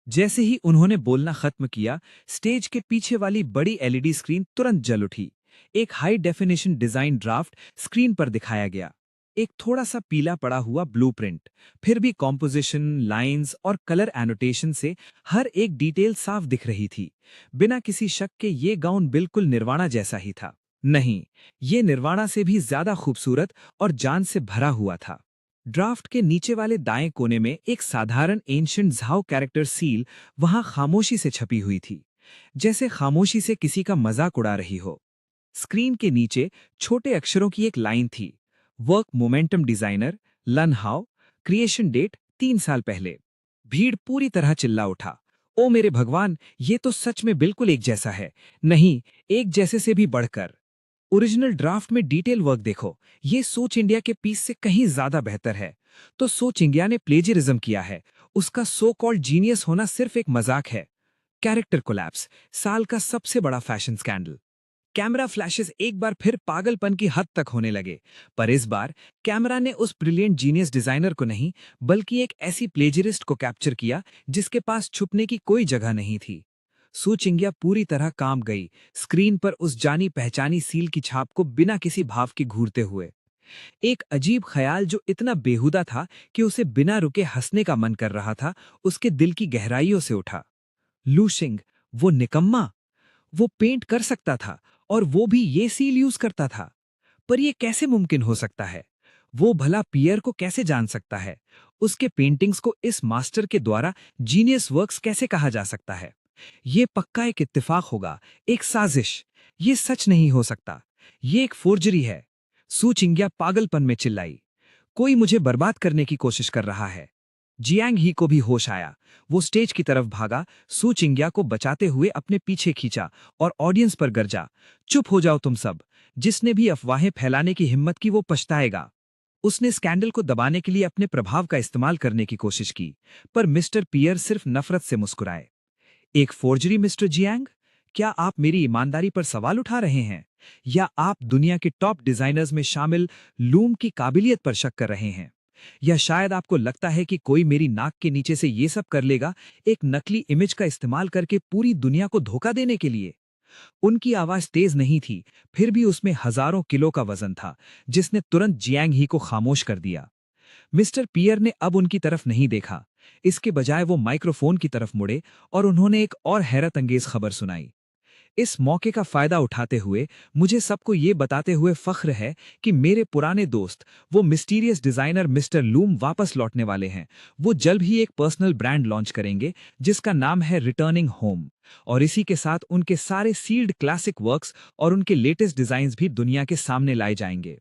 S3: जैसे ही उन्होंने बोलना खत्म किया, स्टेज के पीछे वाली बड़ी एलईडी स्क्रीन तुरंत जल उठी। एक high definition design draft screen पर दिखाया गया। एक थोड़ा सा पीला पड़ा हुआ ब्लूप्रिंट, फिर भी कॉम्पोजिशन, लाइंस और कलर एनोटेशन से हर एक डिटेल साफ दिख रही थी। बिना किसी शक के ये गाउन बिल्कुल निर्वाणा जैसा ही था। नहीं, ये निर्वाणा से भी ज्यादा खूबसूरत और जान से भरा हुआ था। ड्राफ्ट के नीचे वाले दाएं कोने में एक साधारण एंशिएंट झाओ कैरेक्टर सील वहां खामोशी से छपी हुई थी, जैसे खामोशी से किसी का मजाक उड़ा रही हो। स्क्रीन के नीचे छोटे अक्षरों की एक लाइन थी, वर्क मोमेंटम डिजाइनर, लन हाउ, क्रिएशन डेट 3 साल पहले। भीड़ पूरी तरह चिल्ला उठा, ओ मेरे भगवान, ये तो सच में बिल्कुल एक जैसा है। नहीं, एक जैसे से भी बढ़कर। ओरिजिनल ड्राफ्ट में डिटेल वर्क देखो, ये सोच इंडिया के पीस से कहीं ज्यादा बेहतर है। तो सोच इंडिया ने प्लेजरिज्म किया है, उसका सो कॉल्ड जीनियस होना सिर्फ एक मजाक है। कैरेक्टर कोलैप्स, साल का सबसे बड़ा फैशन स्कैंडल। कैमरा फ्लैशेस एक बार फिर पागलपन की हद तक होने लगे, पर इस बार कैमरा ने उस ब्रिलियंट जीनियस डिजाइनर को नहीं, बल्कि एक ऐसी प्लेजरिस्ट को कैप्चर किया जिसके पास छुपने की कोई जगह नहीं थी। सू चिंग्या पूरी तरह काम गई, स्क्रीन पर उस जानी पहचानी सील की छाप को बिना किसी भाव के घूरते हुए। एक अजीब ख्याल जो इतना बेहुदा था कि उसे बिना रुके हंसने का मन कर रहा था, उसके दिल की गहराइयों से उठा। लू शिंग, वो निकम्मा, वो पेंट कर सकता था और वो भी ये सील यूज करता था। पर यह कैसे मुमकिन हो सकता है? वो भला पियर को कैसे जान सकता है? उसके पेंटिंग्स को इस मास्टर के द्वारा जीनियस वर्क्स कैसे कहा जा सकता है? ये पक्का एक इत्तेफाक होगा, एक साजिश। ये सच नहीं हो सकता। ये एक फोर्जरी है। सू चिंग्या पागलपन में चिल्लाई, कोई मुझे बर्बाद करने की कोशिश कर रहा है। जियांग ही को भी होश आया। वो स्टेज की तरफ भागा, सू चिंग्या को बचाते हुए अपने पीछे खींचा और ऑडियंस पर गरजा, चुप हो जाओ तुम सब। जिसने भी अफवाहें फैलाने की हिम्मत की वो पछताएगा। उसने स्कैंडल को दबाने के लिए अपने प्रभाव का इस्तेमाल करने की कोशिश की, पर मिस्टर पियर सिर्फ नफरत से मुस्कुराए। एक फोर्जरी मिस्टर जियांग? क्या आप मेरी ईमानदारी पर सवाल उठा रहे हैं? या आप दुनिया के टॉप डिजाइनर्स में शामिल लूम की काबिलियत पर शक कर रहे हैं? या शायद आपको लगता है कि कोई मेरी नाक के नीचे से ये सब कर लेगा, एक नकली इमेज का इस्तेमाल करके पूरी दुनिया को धोखा देने के लिए? उनकी आवाज तेज नहीं थी, फिर भी उसमें हजारों किलो का वजन था, जिसने तुरंत जियांग ही को खामोश कर दिया। मिस्टर पियर ने अब उनकी तरफ नहीं देखा। इसके बजाय वो माइक्रोफोन की तरफ मुड़े और उन्होंने एक और हैरत अंगेज खबर सुनाई। इस मौके का फायदा उठाते हुए मुझे सबको ये बताते हुए फख्र है कि मेरे पुराने दोस्त, वो मिस्टीरियस डिजाइनर मिस्टर लूम वापस लौटने वाले हैं। वो जल्द ही एक पर्सनल ब्रांड लॉन्च करेंगे जिसका नाम है रिटर्निंग होम, और इसी के साथ उनके सारे सील्ड क्लासिक वर्क्स और उनके लेटेस्ट डिजाइन्स भी दुनिया के सामने लाए जाएंगे।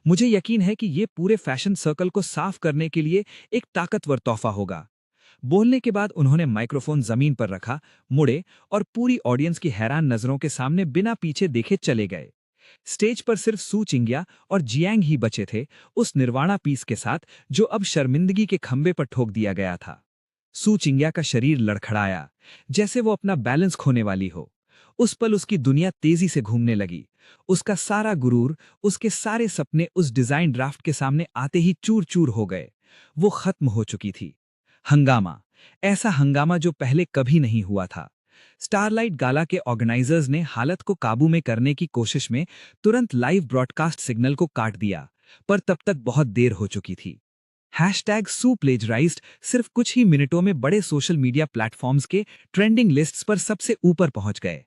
S3: मुझे यकीन है कि ये पूरे फैशन सर्कल को साफ करने के लिए एक ताकतवर तोहफा होगा। बोलने के बाद उन्होंने माइक्रोफोन जमीन पर रखा, मुड़े और पूरी ऑडियंस की हैरान नजरों के सामने बिना पीछे देखे चले गए। स्टेज पर सिर्फ सू चिंग्या और जियांग ही बचे थे, उस निर्वाणा पीस के साथ जो अब शर्मिंदगी के खंबे पर ठोक दिया गया था। सू चिंग्या का शरीर लड़खड़ाया, जैसे वो अपना बैलेंस खोने वाली हो। उस पल उसकी दुनिया तेजी से घूमने लगी। उसका सारा गुरूर, उसके सारे सपने उस डिजाइन ड्राफ्ट के सामने आते ही चूर चूर हो गए। वो खत्म हो चुकी थी। हंगामा, ऐसा हंगामा जो पहले कभी नहीं हुआ था। स्टारलाइट गाला के ऑर्गेनाइजर्स ने हालत को काबू में करने की कोशिश में तुरंत लाइव ब्रॉडकास्ट सिग्नल को काट दिया, पर तब तक बहुत देर हो चुकी थी। हैशटैग सू प्लेजराइज्ड सिर्फ कुछ ही मिनटों में बड़े सोशल मीडिया प्लेटफॉर्म्स के ट्रेंडिंग लिस्ट्स पर सबसे ऊपर पहुंच गए।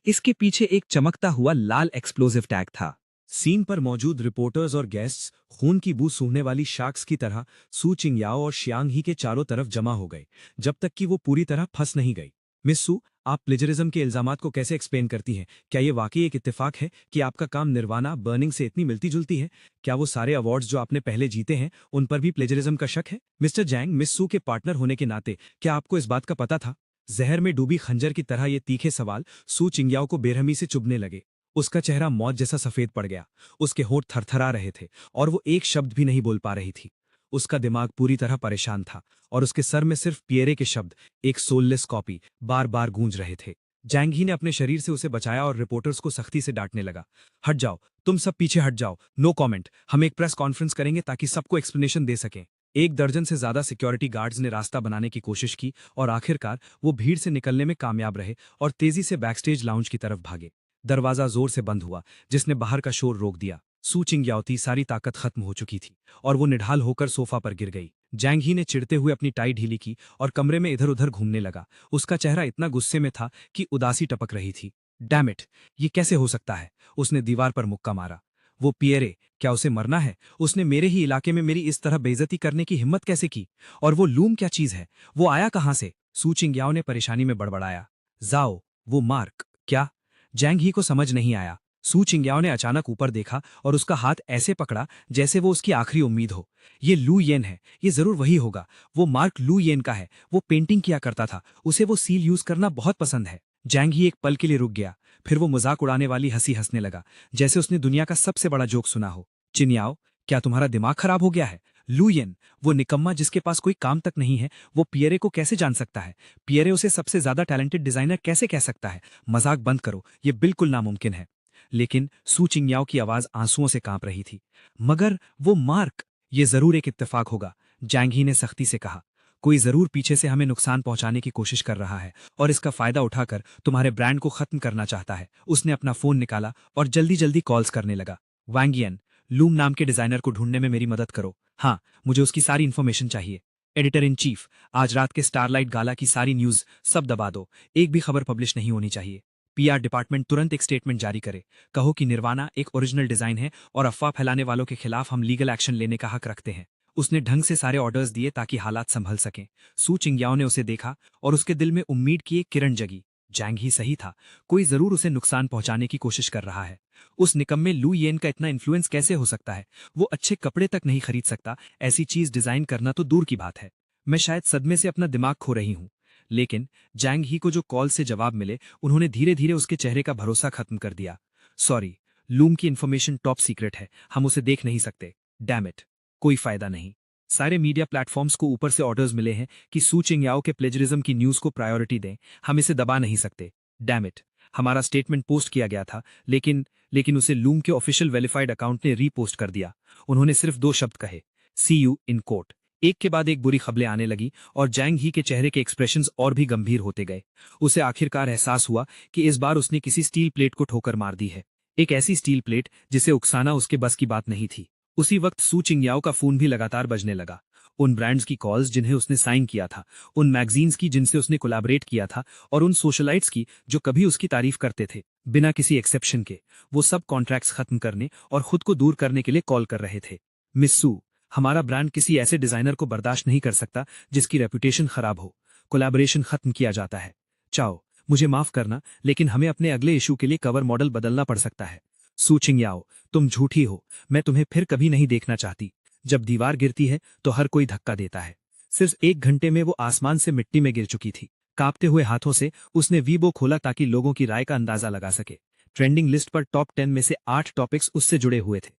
S3: इसके पीछे एक चमकता हुआ लाल एक्सप्लोजिव टैग था।
S1: सीन पर मौजूद रिपोर्टर्स और गेस्ट्स खून की बू सूंघने वाली शार्क्स की तरह सू चिंग्याओ और शियांग ही के चारों तरफ जमा हो गए, जब तक कि वो पूरी तरह फंस नहीं गई। मिस सू, आप प्लेजरिज्म के इल्जामात को कैसे एक्सप्लेन करती हैं? क्या ये वाकई एक इत्तेफाक है कि आपका काम निर्वाणा बर्निंग से इतनी मिलती-जुलती है? क्या वो सारे अवार्ड्स जो आपने पहले जीते हैं, उन पर भी प्लेजरिज्म का शक है? मिस्टर जैंग, मिस सू के पार्टनर होने के नाते क्या आपको इस बात का पता था? जहर में डूबी खंजर की तरह ये तीखे सवाल सू चिंग्याओ को बेरहमी से चुभने लगे। उसका चेहरा मौत जैसा सफेद पड़ गया। उसके होंठ थरथरा रहे थे और वो एक शब्द भी नहीं बोल पा रही थी। उसका दिमाग पूरी तरह परेशान था और उसके सर में सिर्फ पियरे के शब्द, एक सोललेस कॉपी, बार बार गूंज रहे थे। जैंग ही ने अपने शरीर से उसे बचाया और रिपोर्टर्स को सख्ती से डांटने लगा। हट जाओ, तुम सब पीछे हट जाओ, नो कमेंट। हम एक प्रेस कॉन्फ्रेंस करेंगे ताकि सबको एक्सप्लेनेशन दे सकें। एक दर्जन से ज्यादा सिक्योरिटी गार्ड्स ने रास्ता बनाने की कोशिश की और आखिरकार वो भीड़ से निकलने में कामयाब रहे और तेजी से बैकस्टेज लाउंज की तरफ भागे। दरवाजा जोर से बंद हुआ, जिसने बाहर का शोर रोक दिया। सू चिंग्याओती सारी ताकत खत्म हो चुकी थी और वो निढाल होकर सोफा पर गिर गई। जैंग ही ने चिढ़ते हुए अपनी टाई ढीली की और कमरे में इधर उधर घूमने लगा। उसका चेहरा इतना गुस्से में था कि उदासी टपक रही थी। डैम इट, ये कैसे हो सकता है? उसने दीवार पर मुक्का मारा। वो पियरे, क्या उसे मरना है? उसने मेरे ही इलाके में मेरी इस तरह बेइज्जती करने की हिम्मत कैसे की? और वो लूम क्या चीज है? वो आया कहां से? सू चिंग्याओ ने परेशानी में बड़बड़ाया। जाओ, वो मार्क, क्या? जैंग ही को समझ नहीं आया। सू चिंग्याओ ने अचानक ऊपर देखा और उसका हाथ ऐसे पकड़ा जैसे वो उसकी आखिरी उम्मीद हो। ये लू येन है, ये जरूर वही होगा। वो मार्क लू येन का है। वो पेंटिंग किया करता था, उसे वो सील यूज करना बहुत पसंद है। जैंग ही एक पल के लिए रुक गया, फिर वो मजाक उड़ाने वाली हंसी हंसने लगा, जैसे उसने दुनिया का सबसे बड़ा जोक सुना हो। चिन्याओ, क्या तुम्हारा दिमाग खराब हो गया है? लू येन, वो निकम्मा जिसके पास कोई काम तक नहीं है, वो पियरे को कैसे जान सकता है? पियरे उसे सबसे ज्यादा टैलेंटेड डिजाइनर कैसे कह सकता है? मजाक बंद करो, ये बिल्कुल नामुमकिन है। लेकिन सू चिंग्याओ की आवाज आंसुओं से कांप रही थी। मगर वो मार्क, ये जरूर एक इत्तेफाक होगा, जैंग ही ने सख्ती से कहा। कोई जरूर पीछे से हमें नुकसान पहुंचाने की कोशिश कर रहा है और इसका फायदा उठाकर तुम्हारे ब्रांड को खत्म करना चाहता है। उसने अपना फोन निकाला और जल्दी जल्दी कॉल्स करने लगा। वांगियन, लूम नाम के डिजाइनर को ढूंढने में मेरी मदद करो। हाँ, मुझे उसकी सारी इन्फॉर्मेशन चाहिए। एडिटर इन चीफ, आज रात के स्टारलाइट गाला की सारी न्यूज सब दबा दो, एक भी खबर पब्लिश नहीं होनी चाहिए। पीआर डिपार्टमेंट तुरंत एक स्टेटमेंट जारी करे। कहो कि निर्वाणा एक ओरिजिनल डिजाइन है और अफवाह फैलाने वालों के खिलाफ हम लीगल एक्शन लेने का हक रखते हैं। उसने ढंग से सारे ऑर्डर्स दिए ताकि हालात संभल सकें। सू चिंग्याओ ने उसे देखा और उसके दिल में उम्मीद की एक किरण जगी। जैंग ही सही था, कोई जरूर उसे नुकसान पहुंचाने की कोशिश कर रहा है। उस निकम्मे लू येन का इतना इन्फ्लुएंस कैसे हो सकता है? वो अच्छे कपड़े तक नहीं खरीद सकता, ऐसी चीज डिजाइन करना तो दूर की बात है। मैं शायद सदमे से अपना दिमाग खो रही हूं। लेकिन जैंग ही को जो कॉल से जवाब मिले, उन्होंने धीरे धीरे उसके चेहरे का भरोसा खत्म कर दिया। सॉरी, लूम की इन्फॉर्मेशन टॉप सीक्रेट है, हम उसे देख नहीं सकते। डैम इट, कोई फायदा नहीं। सारे मीडिया प्लेटफॉर्म्स को ऊपर से ऑर्डर्स मिले हैं कि सू चिंग्याओ के प्लेजरिज्म की न्यूज को प्रायोरिटी दें, हम इसे दबा नहीं सकते। डैम इट, हमारा स्टेटमेंट पोस्ट किया गया था, लेकिन उसे लूम के ऑफिशियल वेरीफाइड अकाउंट ने रीपोस्ट कर दिया। उन्होंने सिर्फ 2 शब्द कहे, सी यू इन कोर्ट। एक के बाद एक बुरी खबरें आने लगी और जैंग ही के चेहरे के एक्सप्रेशंस और भी गंभीर होते गए। उसे आखिरकार एहसास हुआ कि इस बार उसने किसी स्टील प्लेट को ठोकर मार दी है, एक ऐसी स्टील प्लेट जिसे उकसाना उसके बस की बात नहीं थी। उसी वक्त सू चिंग्याओ का फोन भी लगातार बजने लगा। उन ब्रांड्स की कॉल्स जिन्हें उसने साइन किया था, उन मैगजीन्स की जिनसे उसने कोलैबोरेट किया था और उन सोशलाइट्स की जो कभी उसकी तारीफ करते थे, बिना किसी एक्सेप्शन के। वो सब कॉन्ट्रैक्ट्स खत्म करने और खुद को दूर करने के लिए कॉल कर रहे थे। मिस सू, हमारा ब्रांड किसी ऐसे डिजाइनर को बर्दाश्त नहीं कर सकता जिसकी रेपुटेशन खराब हो। कोलैबोरेशन खत्म किया जाता है। चाओ, मुझे माफ करना, लेकिन हमें अपने अगले इशू के लिए कवर मॉडल बदलना पड़ सकता है। सू चिंग्याओ, तुम झूठी हो, मैं तुम्हें फिर कभी नहीं देखना चाहती। जब दीवार गिरती है तो हर कोई धक्का देता है। सिर्फ 1 घंटे में वो आसमान से मिट्टी में गिर चुकी थी। कांपते हुए हाथों से उसने वीबो खोला ताकि लोगों की राय का अंदाजा लगा सके। ट्रेंडिंग लिस्ट पर टॉप 10 में से 8 टॉपिक्स उससे जुड़े हुए थे।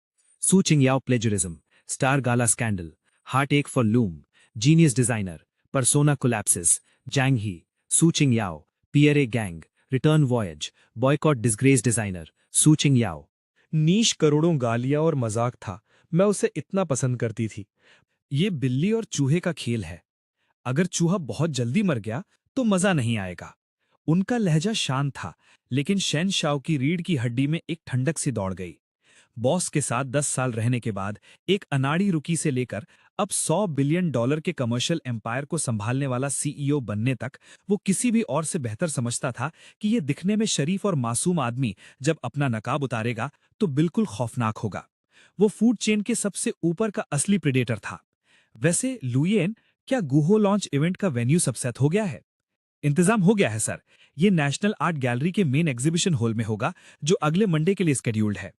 S1: Su Chingyao plagiarism, star gala scandal, heart एक for loom, genius designer, persona collapses, Zhang He, Su Chingyao, Pierre Gang, return voyage, boycott disgrace designer, Su Chingyao.
S4: नीश करोड़ों गालियां और मजाक था, मैं उसे इतना पसंद करती थी।
S3: ये बिल्ली और चूहे का खेल है। अगर चूहा बहुत जल्दी मर गया तो मजा नहीं आएगा। उनका लहजा शांत था, लेकिन शेन शाओ की रीढ़ की हड्डी में एक ठंडक सी दौड़ गई। बॉस के साथ 10 साल रहने के बाद एक अनाड़ी रुकी से लेकर अब $100 बिलियन के कमर्शियल एम्पायर को संभालने वाला सीईओ बनने तक वो किसी भी और से बेहतर समझता था कि ये दिखने में शरीफ और मासूम आदमी जब अपना नकाब उतारेगा तो बिल्कुल खौफनाक होगा। वो फूड चेन के सबसे ऊपर का असली प्रेडेटर था। वैसे लुयेन, क्या गुहो लॉन्च इवेंट का वेन्यू सब सेट हो गया है? इंतजाम हो गया है सर। ये नेशनल आर्ट गैलरी के मेन एग्जीबिशन हॉल में होगा, जो अगले मंडे के लिए स्केड्यूल्ड है।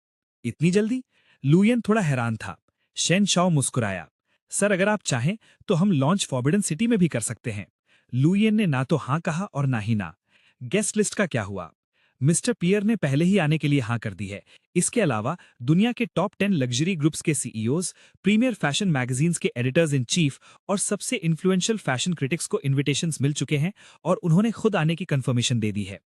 S3: इतनी जल्दी? लुयन थोड़ा हैरान था। शेन शाओ मुस्कुराया। सर, अगर आप चाहें तो हम लॉन्च फॉरबिडन सिटी में भी कर सकते हैं। लुयन ने ना तो हाँ कहा और ना ही ना। गेस्ट लिस्ट का क्या हुआ? मिस्टर पियर ने पहले ही आने के लिए हाँ कर दी है। इसके अलावा दुनिया के टॉप 10 लग्जरी ग्रुप्स के सीईओज, प्रीमियर फैशन मैगजीन्स के एडिटर्स इन चीफ और सबसे इन्फ्लुएंशियल फैशन क्रिटिक्स को इन्विटेशंस मिल चुके हैं और उन्होंने खुद आने की कंफर्मेशन दे दी है।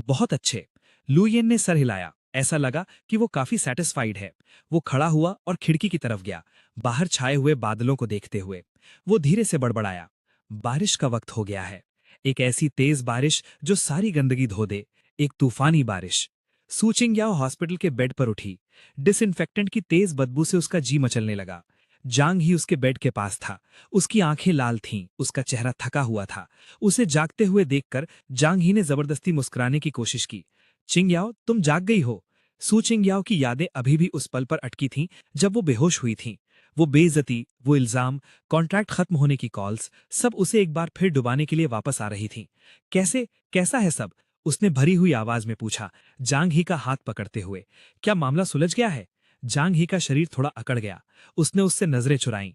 S3: बहुत अच्छे। लुयन ने सर हिलाया। ऐसा लगा कि वो काफी सेटिस्फाइड है। वो खड़ा हुआ और खिड़की की तरफ गया, बाहर छाए हुए बादलों को देखते हुए। वो धीरे से बड़बड़ाया, बारिश का वक्त हो गया है। एक ऐसी तेज बारिश जो सारी गंदगी धो दे, एक तूफानी बारिश। सू चिंगयाओ हॉस्पिटल के बेड पर उठी। डिसइंफेक्टेंट की तेज बदबू से उसका जी मचलने लगा। जांग ही उसके बेड के पास था। उसकी आंखें लाल थीं, उसका चेहरा थका हुआ था। उसे जागते हुए देखकर जांग ही ने जबरदस्ती मुस्कुराने की कोशिश की। चिंगयाओ, तुम जाग गई हो। सू चिंगयाओ की यादें अभी भी उस पल पर अटकी थीं जब वो बेहोश हुई थीं। वो बेइज्जती, वो इल्जाम, कॉन्ट्रैक्ट खत्म होने की कॉल्स, सब उसे एक बार फिर डुबाने के लिए वापस आ रही थीं। कैसा है सब? उसने भरी हुई आवाज में पूछा, जांग ही का हाथ पकड़ते हुए। क्या मामला सुलझ गया है? जांग ही का शरीर थोड़ा अकड़ गया। उसने उससे नजरें चुराईं।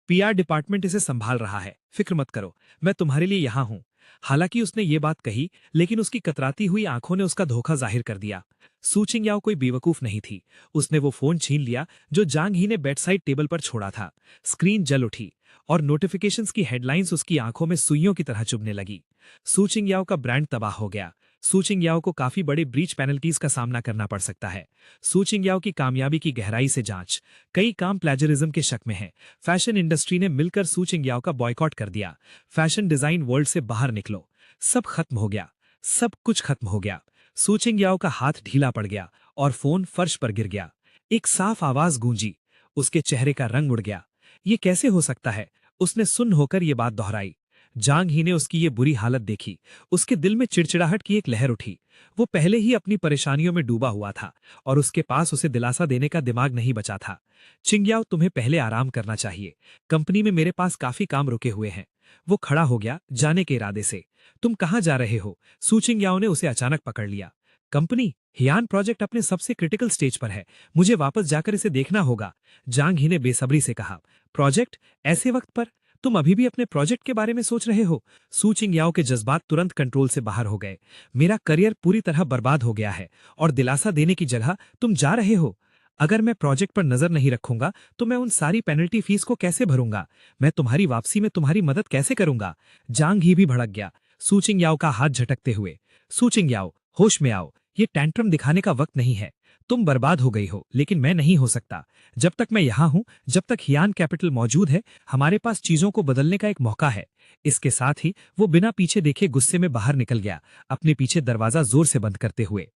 S3: पीआर डिपार्टमेंट इसे संभाल रहा है, फिक्र मत करो, मैं तुम्हारे लिए यहां हूं। हालांकि उसने ये बात कही, लेकिन उसकी कतराती हुई आंखों ने उसका धोखा जाहिर कर दिया। सू चिंगयाओ कोई बेवकूफ नहीं थी। उसने वो फोन छीन लिया जो जांग ही ने बेडसाइड टेबल पर छोड़ा था। स्क्रीन जल उठी और नोटिफिकेशंस की हेडलाइंस उसकी आंखों में सुइयों की तरह चुभने लगी। सू चिंगयाओ का ब्रांड तबाह हो गया। सू चिंगयाओ को काफी बड़े ब्रीच पेनल्टीज का सामना करना पड़ सकता है। सू चिंगयाओ की कामयाबी की गहराई से जांच। कई काम प्लेजरिज्म के शक में है। फैशन इंडस्ट्री ने मिलकर सू चिंगयाओ का बॉयकॉट कर दिया। फैशन डिजाइन वर्ल्ड से बाहर निकलो। सब खत्म हो गया, सब कुछ खत्म हो गया। सू चिंगयाओ का हाथ ढीला पड़ गया और फोन फर्श पर गिर गया। एक साफ आवाज गूंजी। उसके चेहरे का रंग उड़ गया। ये कैसे हो सकता है? उसने सुन्न होकर ये बात दोहराई। जांग ही ने उसकी ये बुरी हालत देखी। उसके दिल में चिड़चिड़ाहट की एक लहर उठी। वो पहले ही अपनी परेशानियों में डूबा हुआ था और उसके पास उसे दिलासा देने का दिमाग नहीं बचा था। चिंगयाओ, तुम्हें पहले आराम करना चाहिए। कंपनी में मेरे पास काफी काम रुके हुए हैं। वो खड़ा हो गया जाने के इरादे से। तुम कहाँ जा रहे हो? सू चिंगयाओ ने उसे अचानक पकड़ लिया। कंपनी? हियान प्रोजेक्ट अपने सबसे क्रिटिकल स्टेज पर है। मुझे वापस जाकर इसे देखना होगा। जांग ही ने बेसब्री से कहा। प्रोजेक्ट? ऐसे वक्त पर? तुम अभी भी अपने प्रोजेक्ट के बारे में सोच रहे हो? सू चिंगयाओ के जज्बात तुरंत कंट्रोल से बाहर हो गए। मेरा करियर पूरी तरह बर्बाद हो गया है और दिलासा देने की जगह तुम जा रहे हो। अगर मैं प्रोजेक्ट पर नजर नहीं रखूंगा तो मैं उन सारी पेनल्टी फीस को कैसे भरूंगा? मैं तुम्हारी वापसी में तुम्हारी मदद कैसे करूंगा? जांग ही भी भड़क गया, सू चिंगयाओ का हाथ झटकते हुए। सू चिंगयाओ, होश में आओ। ये टैंट्रम दिखाने का वक्त नहीं है। तुम बर्बाद हो गई हो, लेकिन मैं नहीं हो सकता। जब तक मैं यहां हूं, जब तक हियान कैपिटल मौजूद है, हमारे पास चीजों को बदलने का एक मौका है। इसके साथ ही वो बिना पीछे देखे गुस्से में बाहर निकल गया, अपने पीछे दरवाजा जोर से बंद करते हुए।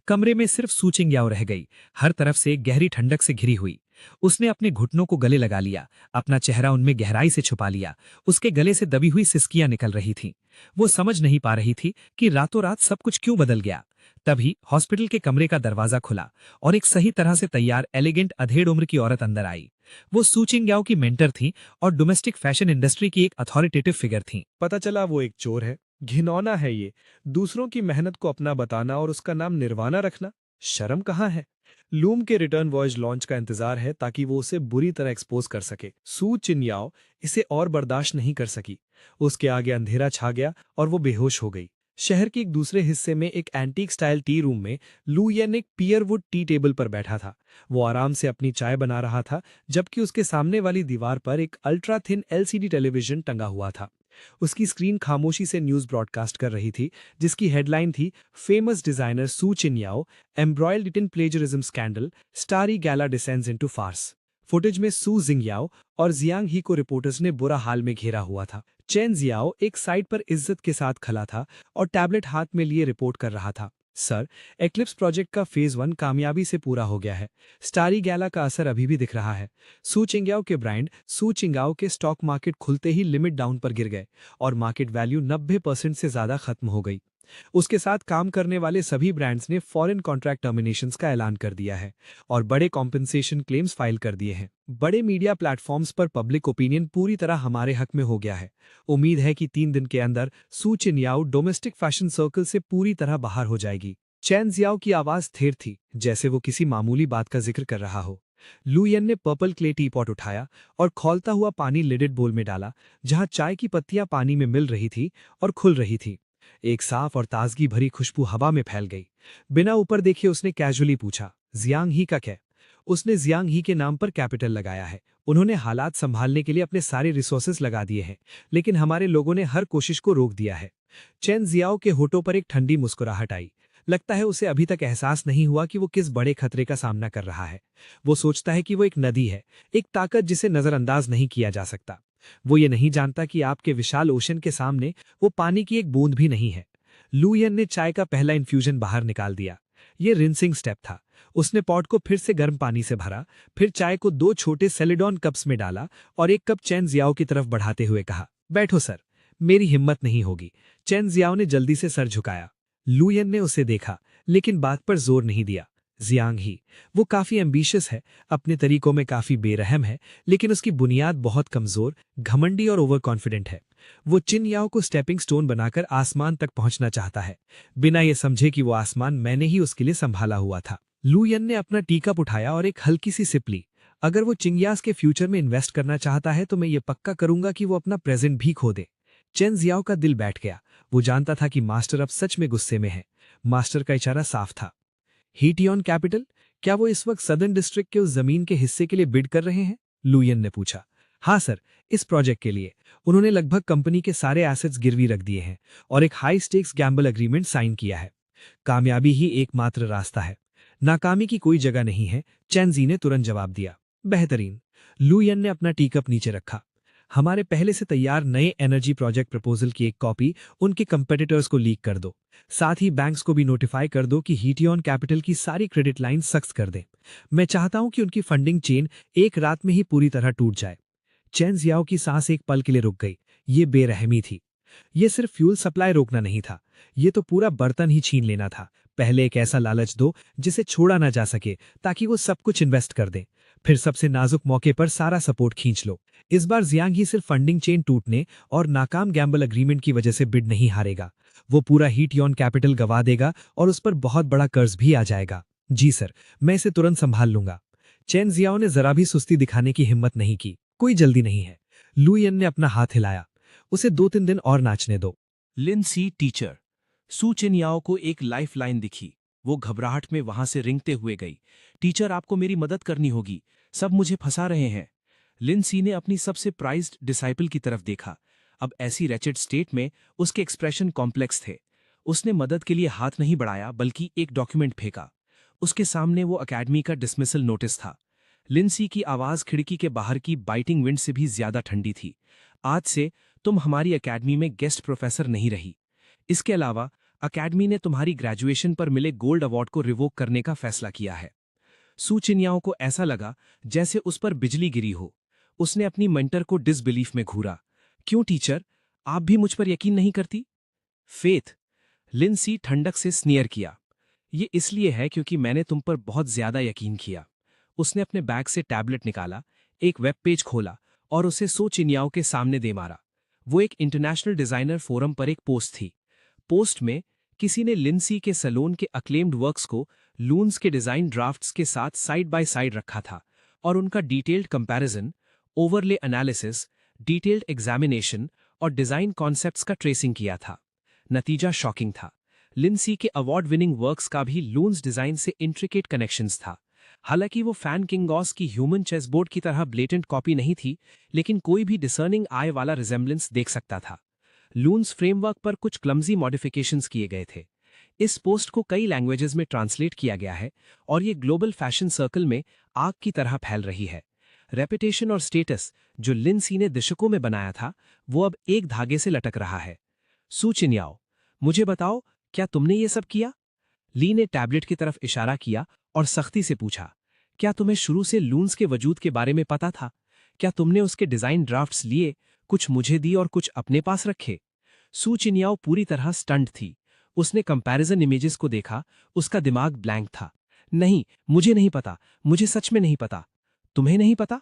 S3: कमरे में सिर्फ सू चिंगयाओ रह गई, हर तरफ से एक गहरी ठंडक से घिरी हुई। उसने अपने घुटनों को गले लगा लिया, अपना चेहरा उनमें गहराई से छुपा लिया। उसके गले से दबी हुई सिसकियां निकल रही थीं। वो समझ नहीं पा रही थी कि रातों रात सब कुछ क्यों बदल गया। तभी हॉस्पिटल के कमरे का दरवाजा खुला और एक सही तरह से तैयार एलिगेंट अधेड़ उम्र की औरत अंदर आई। वो सू चिंगयाओ की मेंटर थी और डोमेस्टिक फैशन इंडस्ट्री की एक अथॉरिटेटिव फिगर थी।
S4: पता चला वो एक चोर है। घिनौना है ये। दूसरों की मेहनत को अपना बताना और उसका नाम निर्वाणा रखना। शर्म कहाँ है? लूम के रिटर्न वॉयज लॉन्च का इंतजार है ताकि वो उसे बुरी तरह एक्सपोज कर सके। सू चिंगयाओ इसे और बर्दाश्त नहीं कर सकी। उसके आगे अंधेरा छा गया और वो बेहोश हो गई। शहर के एक दूसरे हिस्से में एक एंटीक स्टाइल टी रूम में लू येन एक पियरवुड टी टेबल पर बैठा था। वो आराम से अपनी चाय बना रहा था, जबकि उसके सामने वाली दीवार पर एक अल्ट्रा थिन एलसीडी टेलीविजन टंगा हुआ था। उसकी स्क्रीन खामोशी से न्यूज ब्रॉडकास्ट कर रही थी, जिसकी हेडलाइन थी, फेमस डिजाइनर सू चिंगयाओ एम्ब्रॉयल्ड इन प्लेजरिज्म स्कैंडल, स्टारी गैला डिसेंड्स इनटू फार्स। फुटेज में सू जिंगयाओ और जियांग ही को रिपोर्टर्स ने बुरा हाल में घेरा हुआ था। चेन जियाओ एक साइड पर इज्जत के साथ खड़ा था और टैबलेट हाथ में लिए रिपोर्ट कर रहा था। सर, एक्लिप्स प्रोजेक्ट का फेज 1 कामयाबी से पूरा हो गया है। स्टारी गैला का असर अभी भी दिख रहा है। सू चिंगयाओ के ब्रांड सू चिंगयाओ के स्टॉक मार्केट खुलते ही लिमिट डाउन पर गिर गए और मार्केट वैल्यू 90% से ज्यादा खत्म हो गई। उसके साथ काम करने वाले सभी ब्रांड्स ने फॉरेन कॉन्ट्रैक्ट टर्मिनेशंस का ऐलान कर दिया है और बड़े कॉम्पेंसेशन क्लेम्स फाइल कर दिए हैं। बड़े मीडिया प्लेटफॉर्म्स पर पब्लिक ओपिनियन पूरी तरह हमारे हक में हो गया है। उम्मीद है कि 3 दिन के अंदर सू चिनयाओ डोमेस्टिक फैशन सर्कल से पूरी तरह बाहर हो जाएगी। चैन जियाओ की आवाज स्थिर थी, जैसे वो किसी मामूली बात का जिक्र कर रहा हो। लुयन ने पर्पल क्ले टी पॉट उठाया और खौलता हुआ पानी लिडेड बोल में डाला, जहां चाय की पत्तियां पानी में मिल रही थी और खुल रही थी। एक साफ और ताजगी भरी खुशबू हवा में फैल गई। बिना ऊपर देखे उसने कैजुअली पूछा, जियांग ही का क्या? उसने जियांग ही के नाम पर कैपिटल लगाया है। उन्होंने हालात संभालने के लिए अपने सारे रिसोर्सेज लगा दिए हैं, लेकिन हमारे लोगों ने हर कोशिश को रोक दिया है। चैन जियाओ के होठों पर एक ठंडी मुस्कुराहट आई। लगता है उसे अभी तक एहसास नहीं हुआ कि वो किस बड़े खतरे का सामना कर रहा है। वो सोचता है कि वो एक नदी है, एक ताकत जिसे नजरअंदाज नहीं किया जा सकता। वो ये नहीं जानता कि आपके विशाल ओशन के सामने वो पानी की एक बूंद भी नहीं है। लुयन ने चाय का पहला इन्फ्यूजन बाहर निकाल दिया। ये रिंसिंग स्टेप था। उसने पॉट को फिर से गर्म पानी से भरा, फिर चाय को 2 छोटे सेलेडॉन कप्स में डाला और एक कप चैन जियाओ की तरफ बढ़ाते हुए कहा, बैठो सर, मेरी हिम्मत नहीं होगी। चैन जियाओ ने जल्दी से सर झुकाया। लुयन ने उसे देखा, लेकिन बात पर जोर नहीं दिया। जियांग ही, वो काफी एम्बिशियस है, अपने तरीकों में काफी बेरहम है, लेकिन उसकी बुनियाद बहुत कमजोर, घमंडी और ओवर कॉन्फिडेंट है। वो चिनयाओ को स्टेपिंग स्टोन बनाकर आसमान तक पहुंचना चाहता है, बिना ये समझे कि वो आसमान मैंने ही उसके लिए संभाला हुआ था। लुयन ने अपना टी कप उठाया और एक हल्की सी सिप ली। अगर वो चिंग्यास के फ्यूचर में इन्वेस्ट करना चाहता है तो मैं ये पक्का करूंगा कि वो अपना प्रेजेंट भी खो दे। चेन जियाओ का दिल बैठ गया। वो जानता था कि मास्टर अब सच में गुस्से में है। मास्टर का इशारा साफ था। हीटियन कैपिटल, क्या वो इस वक्त सदर्न डिस्ट्रिक्ट के उस जमीन के हिस्से के लिए बिड कर रहे हैं? लुयन ने पूछा। हाँ सर, इस प्रोजेक्ट के लिए। उन्होंने लगभग कंपनी के सारे एसेट्स गिरवी रख दिए हैं और एक high stakes gamble agreement sign किया है। कामयाबी ही एकमात्र रास्ता है, नाकामी की कोई जगह नहीं है, चैनजी ने तुरंत जवाब दिया। बेहतरीन। लुयन ने अपना टी कप नीचे रखा। हमारे पहले से तैयार नए एनर्जी प्रोजेक्ट प्रपोजल की एक कॉपी उनके कंपेटिटर्स को लीक कर दो। साथ ही बैंक्स को भी नोटिफाई कर दो कि हीटियन कैपिटल की सारी क्रेडिट लाइन सख्त कर दें। मैं चाहता हूं कि उनकी फंडिंग चेन एक रात में ही पूरी तरह टूट जाए। चैन जियाओ की सांस एक पल के लिए रुक गई। ये बेरहमी थी। ये सिर्फ फ्यूल सप्लाई रोकना नहीं था, ये तो पूरा बर्तन ही छीन लेना था। पहले एक ऐसा लालच दो जिसे छोड़ा ना जा सके, ताकि वो सब कुछ इन्वेस्ट कर दें। फिर सबसे नाजुक मौके पर सारा सपोर्ट खींच लो। इस बार जियांग ही सिर्फ फंडिंग चेन टूटने और नाकाम गैम्बल एग्रीमेंट की वजह से बिड नहीं हारेगा। वो पूरा हीटियन कैपिटल गवा देगा और उस पर बहुत बड़ा कर्ज भी आ जाएगा। जी सर, मैं इसे तुरंत संभाल लूंगा। चैन जियाओ ने जरा भी सुस्ती दिखाने की हिम्मत नहीं की। कोई जल्दी नहीं है। लुयन ने अपना हाथ हिलाया। उसे 2-3 दिन और नाचने दो।
S1: Linsey teacher. सू चिनयाओ को एक लाइफ लाइन दिखी। वो घबराहट में वहां से रिंगते हुए गई। टीचर, आपको मेरी मदद करनी होगी, सब मुझे फंसा रहे हैं। लिंसी ने अपनी सबसे प्राइज्ड डिसाइपल की तरफ देखा। अब ऐसी रैचेड स्टेट में उसके एक्सप्रेशन कॉम्प्लेक्स थे। उसने मदद के लिए हाथ नहीं बढ़ाया, बल्कि एक डॉक्यूमेंट फेंका। उसके सामने वो अकेडमी का डिसमिसल नोटिस था। लिंसी की आवाज खिड़की के बाहर की बाइटिंग विंड से भी ज्यादा ठंडी थी। आज से तुम हमारी अकेडमी में गेस्ट प्रोफेसर नहीं रही। इसके अलावा अकेडमी ने तुम्हारी ग्रेजुएशन पर मिले गोल्ड अवार्ड को रिवोक करने का फैसला किया है। सू चिनयाओ को ऐसा लगा जैसे उस पर बिजली गिरी हो। उसने अपनी मेंटर को डिसबिलीफ में घूरा। क्यों टीचर, आप भी मुझ पर यकीन नहीं करती? फेथ, लिंसी ठंडक से स्नियर किया। ये इसलिए है क्योंकि मैंने तुम पर बहुत ज्यादा यकीन किया। उसने अपने बैग से टैबलेट निकाला, एक वेब पेज खोला और उसे सू चिनयाओ के सामने दे मारा। वो एक इंटरनेशनल डिजाइनर फोरम पर एक पोस्ट थी। पोस्ट में किसी ने लिंसी के सैलून के अक्लेम्ड वर्क्स को लून्स के डिजाइन ड्राफ्ट्स के साथ साइड बाय साइड रखा था और उनका detailed comparison, overlay analysis, detailed examination और डिजाइन कॉन्सेप्ट्स का ट्रेसिंग किया था। नतीजा शॉकिंग था। लिंसी के अवार्ड विनिंग वर्क्स का भी लून्स डिजाइन से इंट्रिकेट कनेक्शंस था। हालांकि वो फैन किंगॉस की ह्यूमन चेसबोर्ड की तरह ब्लेटेंट कॉपी नहीं थी, लेकिन कोई भी डिसर्निंग आई वाला रिजेम्बलेंस देख सकता था। लून्स फ्रेमवर्क पर कुछ क्लमजी मॉडिफिकेशंस किए गए थे। इस पोस्ट को कई लैंग्वेजेस में ट्रांसलेट किया गया है और ये ग्लोबल फैशन सर्कल में आग की तरह फैल रही है। रेपुटेशन और स्टेटस जो लिंसी ने दशकों में बनाया था, वो अब एक धागे से लटक रहा है। सू चिनयाओ, मुझे बताओ, क्या तुमने ये सब किया? ली ने टैबलेट की तरफ इशारा किया और सख्ती से पूछा, क्या तुम्हें शुरू से लून्स के वजूद के बारे में पता था? क्या तुमने उसके डिजाइन ड्राफ्ट्स लिए, कुछ मुझे दी और कुछ अपने पास रखे? सू चिनयाओ पूरी तरह स्टंट थी।
S5: उसने कंपैरिजन इमेजेस को देखा, उसका दिमाग ब्लैंक था। नहीं, मुझे नहीं पता, मुझे सच में नहीं पता। तुम्हें नहीं पता?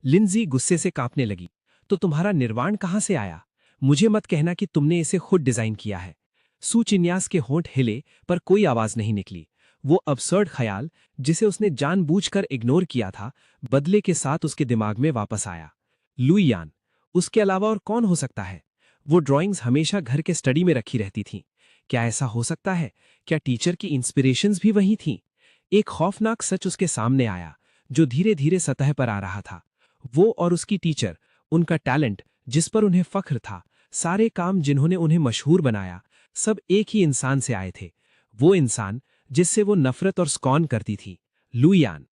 S5: लिंजी गुस्से से कांपने लगी। तो तुम्हारा निर्वाण कहाँ से आया? मुझे मत कहना कि तुमने इसे खुद डिजाइन किया है। सुचिन्यास के होंठ हिले पर कोई आवाज नहीं निकली। वो अबसर्ड ख्याल, जिसे उसने जानबूझकर इग्नोर किया था, बदले के साथ उसके दिमाग में वापस आया। लुईयान, उसके अलावा और कौन हो सकता है? वो ड्राइंग्स हमेशा घर के स्टडी में रखी रहती थीं। क्या ऐसा हो सकता है? क्या टीचर की इंस्पिरेशंस भी वही थीं? एक खौफनाक सच उसके सामने आया, जो धीरे धीरे सतह पर आ रहा था। वो और उसकी टीचर, उनका टैलेंट, जिस पर उन्हें फख्र था, सारे काम जिन्होंने उन्हें मशहूर बनाया, सब एक ही इंसान से आए थे। वो इंसान जिससे वो नफरत और स्कॉन करती थी, लुईयान।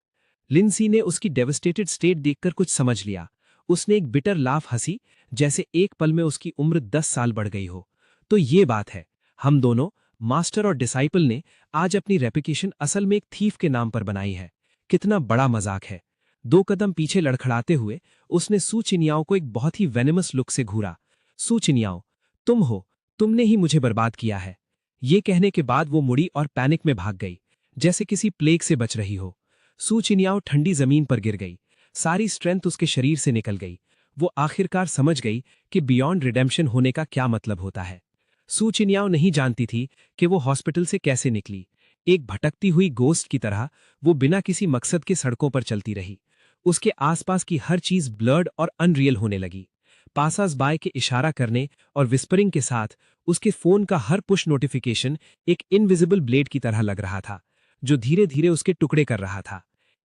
S5: लिंसी ने उसकी डेवस्टेटेड स्टेट देखकर कुछ समझ लिया। उसने एक बिटर लाफ हंसी, जैसे एक पल में उसकी उम्र 10 साल बढ़ गई हो। तो ये बात है, हम दोनों, मास्टर और डिसाइपल ने आज अपनी रेपुटेशन असल में एक थीफ के नाम पर बनाई है। कितना बड़ा मजाक है। 2 कदम पीछे लड़खड़ाते हुए उसने सुचिन्याओ को एक बहुत ही वेनेमस लुक से घूरा। सुचिन्याओ, तुम हो, तुमने ही मुझे बर्बाद किया है। ये कहने के बाद वो मुड़ी और पैनिक में भाग गई, जैसे किसी प्लेग से बच रही हो। सुचिन्याओ ठंडी जमीन पर गिर गई। सारी स्ट्रेंथ उसके शरीर से निकल गई। वो आखिरकार समझ गई कि बियॉन्ड रिडेम्पशन होने का क्या मतलब होता है। सुचिन्याओ नहीं जानती थी कि वो हॉस्पिटल से कैसे निकली। एक भटकती हुई गोस्ट की तरह वो बिना किसी मकसद के सड़कों पर चलती रही। उसके आसपास की हर चीज ब्लर्ड और अनरियल होने लगी। पासास बाय के इशारा करने और विस्परिंग के साथ उसके फोन का हर पुश नोटिफिकेशन एक इनविजिबल ब्लेड की तरह लग रहा था, जो धीरे धीरे उसके टुकड़े कर रहा था।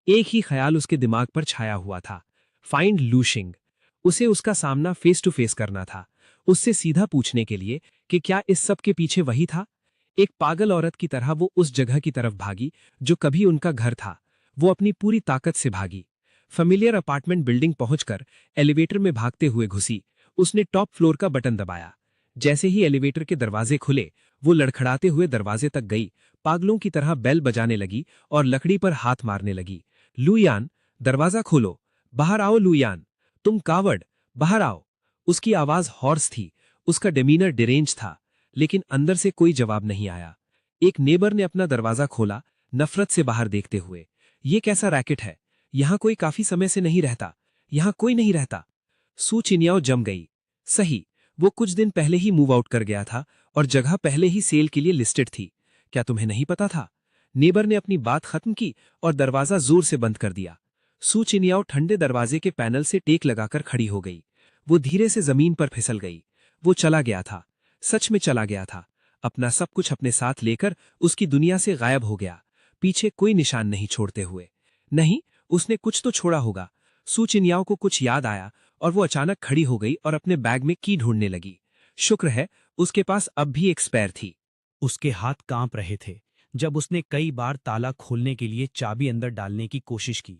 S5: एक ही ख्याल उसके दिमाग पर छाया हुआ था, फाइंड लूशिंग। उसे उसका सामना फेस टू फेस करना था, उससे सीधा पूछने के लिए कि क्या इस सब के पीछे वही था। एक पागल औरत की तरह वो उस जगह की तरफ भागी जो कभी उनका घर था। वो अपनी पूरी ताकत से भागी। फेमिलियर अपार्टमेंट बिल्डिंग पहुंचकर एलिवेटर में भागते हुए घुसी। उसने टॉप फ्लोर का बटन दबाया। जैसे ही एलिवेटर के दरवाजे खुले, वो लड़खड़ाते हुए दरवाजे तक गई, पागलों की तरह बेल बजाने लगी और लकड़ी पर हाथ मारने लगी। लुईयान, दरवाजा खोलो, बाहर आओ लुईयान, तुम कावड़, बाहर आओ। उसकी आवाज हॉर्स थी, उसका डेमीनर डिरेंज था, लेकिन अंदर से कोई जवाब नहीं आया। एक नेबर ने अपना दरवाजा खोला, नफरत से बाहर देखते हुए। ये कैसा रैकेट है? यहां कोई काफी समय से नहीं रहता, यहां कोई नहीं रहता। सुचिन्याओ जम गई। सही, वो कुछ दिन पहले ही मूव आउट कर गया था और जगह पहले ही सेल के लिए लिस्टेड थी। क्या तुम्हें नहीं पता था? नेबर ने अपनी बात खत्म की और दरवाजा जोर से बंद कर दिया। सुचिन्याओ ठंडे दरवाजे के पैनल से टेक लगाकर खड़ी हो गई। वो धीरे से जमीन पर फिसल गई। वो चला गया था, सच में चला गया था। अपना सब कुछ अपने साथ लेकर उसकी दुनिया से गायब हो गया, पीछे कोई निशान नहीं छोड़ते हुए। नहीं, उसने कुछ तो छोड़ा होगा। सुचिन्याओ को कुछ याद आया और वो अचानक खड़ी हो गई और अपने बैग में की ढूंढने लगी। शुक्र है उसके पास अब भी एक स्पेयर थी।
S1: उसके हाथ कांप रहे थे जब उसने कई बार ताला खोलने के लिए चाबी अंदर डालने की कोशिश की।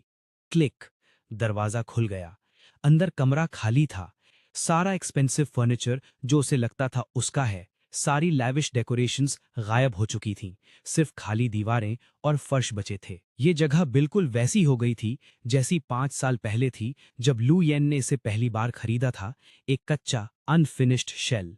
S1: क्लिक, दरवाजा खुल गया। अंदर कमरा खाली था। सारा एक्सपेंसिव फर्नीचर जो उसे लगता था उसका है, सारी लैविश डेकोरेशंस गायब हो चुकी थीं। सिर्फ खाली दीवारें और फर्श बचे थे। ये जगह बिल्कुल वैसी हो गई थी जैसी 5 साल पहले थी जब लू येन ने इसे पहली बार खरीदा था, एक कच्चा अनफिनिश्ड शेल।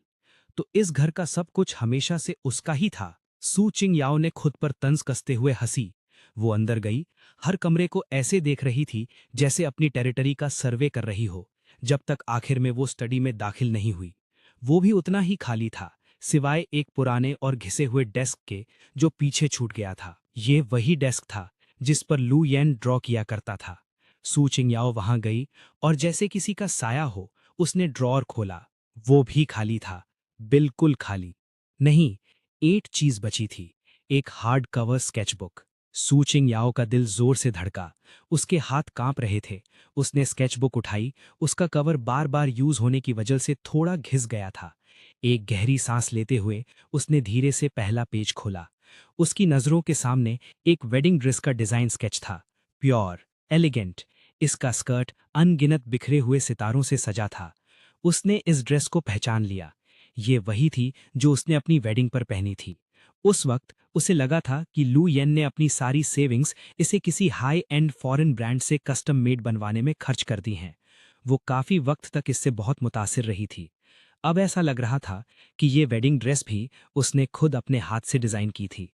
S1: तो इस घर का सब कुछ हमेशा से उसका ही था। सू चिंग याओ ने खुद पर तंज कसते हुए हंसी। वो अंदर गई, हर कमरे को ऐसे देख रही थी जैसे अपनी टेरिटरी का सर्वे कर रही हो, जब तक आखिर में वो स्टडी में दाखिल नहीं हुई। वो भी उतना ही खाली था, सिवाय एक पुराने और घिसे हुए डेस्क के जो पीछे छूट गया था। ये वही डेस्क था जिस पर लू येन ड्रॉ किया करता था। सू चिंग याओ वहां गई और जैसे किसी का साया हो उसने ड्रॉअर खोला। वो भी खाली था, बिल्कुल खाली। नहीं, एक चीज बची थी, एक हार्ड कवर स्केचबुक। सू चिंग याओ का दिल जोर से धड़का, उसके हाथ कांप रहे थे। उसने स्केचबुक उठाई, उसका कवर बार बार यूज होने की वजह से थोड़ा घिस गया था। एक गहरी सांस लेते हुए उसने धीरे से पहला पेज खोला। उसकी नजरों के सामने एक वेडिंग ड्रेस का डिजाइन स्केच था, प्योर, एलिगेंट। इसका स्कर्ट अनगिनत बिखरे हुए सितारों से सजा था। उसने इस ड्रेस को पहचान लिया। ये वही थी जो उसने अपनी वेडिंग पर पहनी थी। उस वक्त उसे लगा था कि लू येन ने अपनी सारी सेविंग्स इसे किसी हाई एंड फॉरेन ब्रांड से कस्टम मेड बनवाने में खर्च कर दी हैं। वो काफी वक्त तक इससे बहुत मुतासिर रही थी।
S2: अब ऐसा लग रहा था कि ये वेडिंग ड्रेस भी उसने खुद अपने हाथ से डिजाइन की थी।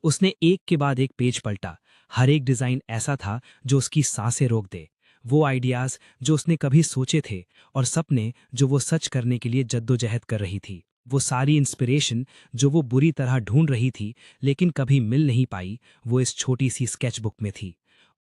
S2: उसने एक के बाद एक पेज पलटा। हर एक डिजाइन ऐसा था जो उसकी सांसें रोक दे। वो आइडियाज जो उसने कभी सोचे थे और सपने जो वो सच करने के लिए जद्दोजहद कर रही थी, वो सारी इंस्पिरेशन जो वो बुरी तरह ढूंढ रही थी लेकिन कभी मिल नहीं पाई, वो इस छोटी सी स्केचबुक में थी।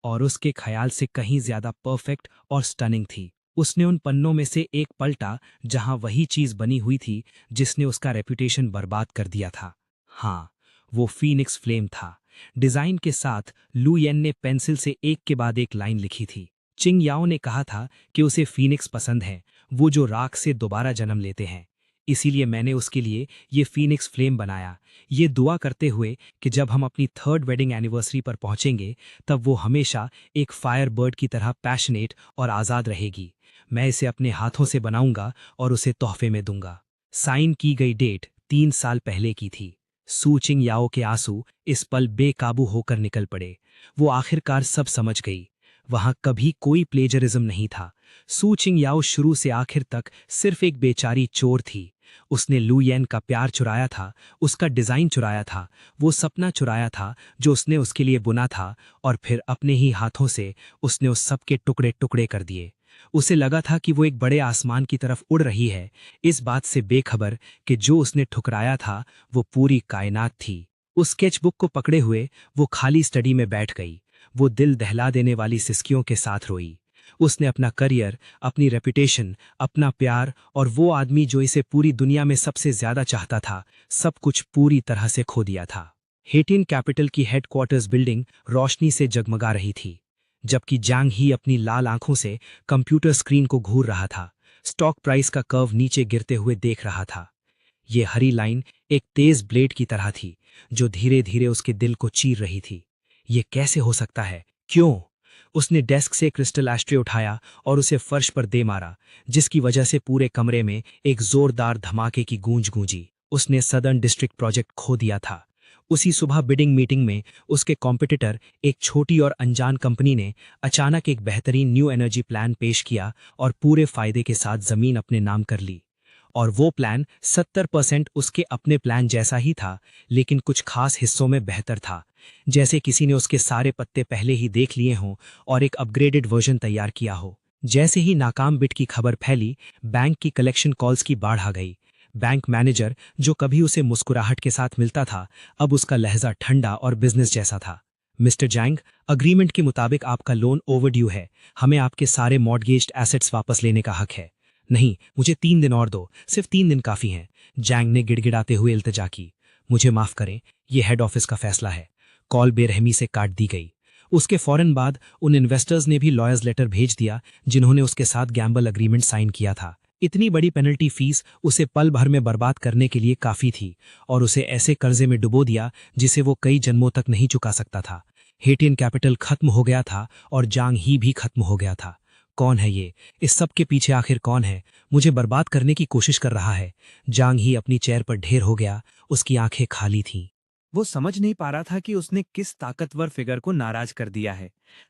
S2: और उसके ख्याल से कहीं ज्यादा परफेक्ट और स्टनिंग थी। उसने उन पन्नों में से एक पलटा जहां वही चीज बनी हुई थी जिसने उसका रेपुटेशन बर्बाद कर दिया था। हाँ, वो फीनिक्स फ्लेम था। डिजाइन के साथ लू येन ने पेंसिल से एक के बाद एक लाइन लिखी थी। चिंग याओ ने कहा था कि उसे फीनिक्स पसंद है, वो जो राख से दोबारा जन्म लेते हैं। इसीलिए मैंने उसके लिए ये फीनिक्स फ्लेम बनाया, ये दुआ करते हुए कि जब हम अपनी 3rd वेडिंग एनिवर्सरी पर पहुंचेंगे तब वो हमेशा एक फायर बर्ड की तरह पैशनेट और आज़ाद रहेगी। मैं इसे अपने हाथों से बनाऊंगा और उसे तोहफे में दूंगा। साइन की गई डेट 3 साल पहले की थी। सू चिंग याओ के आंसू इस पल बेकाबू होकर निकल पड़े। वो आखिरकार सब समझ गई। वहां कभी कोई प्लेजरिज्म नहीं था। सू चिंग याओ शुरू से आखिर तक सिर्फ एक बेचारी चोर थी। उसने लू येन का प्यार चुराया था, उसका डिजाइन चुराया था, वो सपना चुराया था जो उसने उसके लिए बुना था, और फिर अपने ही हाथों से उसने उस सब के टुकड़े टुकड़े कर दिए। उसे लगा था कि वो एक बड़े आसमान की तरफ उड़ रही है, इस बात से बेखबर कि जो उसने ठुकराया था वो पूरी कायनात थी। उस स्केचबुक को पकड़े हुए वो खाली स्टडी में बैठ गई। वो दिल दहला देने वाली सिसकियों के साथ रोई। उसने अपना करियर, अपनी रेपुटेशन, अपना प्यार और वो आदमी जो इसे पूरी दुनिया में सबसे ज्यादा चाहता था, सब कुछ पूरी तरह से खो दिया था। हेटियन कैपिटल की हेडक्वार्टर्स बिल्डिंग रोशनी से जगमगा रही थी, जबकि जांग ही अपनी लाल आंखों से कंप्यूटर स्क्रीन को घूर रहा था, स्टॉक प्राइस का कर्व नीचे गिरते हुए देख रहा था। ये हरी लाइन एक तेज ब्लेड की तरह थी जो धीरे धीरे उसके दिल को चीर रही थी। ये कैसे हो सकता है? क्यों? उसने डेस्क से क्रिस्टल एस्ट्रे उठाया और उसे फर्श पर दे मारा, जिसकी वजह से पूरे कमरे में एक जोरदार धमाके की गूंज गूंजी। उसने सदर्न डिस्ट्रिक्ट प्रोजेक्ट खो दिया था। उसी सुबह बिडिंग मीटिंग में उसके कॉम्पिटिटर, एक छोटी और अनजान कंपनी ने अचानक एक बेहतरीन न्यू एनर्जी प्लान पेश किया और पूरे फायदे के साथ जमीन अपने नाम कर ली। और वो प्लान 70% उसके अपने प्लान जैसा ही था, लेकिन कुछ खास हिस्सों में बेहतर था, जैसे किसी ने उसके सारे पत्ते पहले ही देख लिए हों और एक अपग्रेडेड वर्जन तैयार किया हो। जैसे ही नाकाम बिड की खबर फैली, बैंक की कलेक्शन कॉल्स की बाढ़ आ गई। बैंक मैनेजर, जो कभी उसे मुस्कुराहट के साथ मिलता था, अब उसका लहजा ठंडा और बिजनेस जैसा था। मिस्टर जैंग, अग्रीमेंट के मुताबिक आपका लोन ओवरड्यू है। हमें आपके सारे मॉर्गेज्ड एसेट्स वापस लेने का हक है। नहीं, मुझे 3 दिन और दो, सिर्फ 3 दिन काफी हैं। जैंग ने गिड़गिड़ाते हुए इल्तिजा की। मुझे माफ करें, ये हेड ऑफिस का फैसला है। कॉल बेरहमी से काट दी गई। उसके फौरन बाद उन इन्वेस्टर्स ने भी लॉयर्स लेटर भेज दिया जिन्होंने उसके साथ गैम्बल अग्रीमेंट साइन किया था। इतनी बड़ी पेनल्टी फीस उसे पल भर में बर्बाद करने के लिए काफी थी और उसे ऐसे कर्जे में डुबो दिया जिसे वो कई जन्मों तक नहीं चुका सकता था। हेटियन कैपिटल खत्म हो गया था और जांग ही भी खत्म हो गया था। कौन है ये? इस सब के पीछे आखिर कौन है? मुझे बर्बाद करने की कोशिश कर रहा है। जांग ही अपनी चेयर पर ढेर हो गया, उसकी आंखें खाली थीं।
S3: वो समझ नहीं पा रहा था कि उसने किस ताकतवर फिगर को नाराज कर दिया है।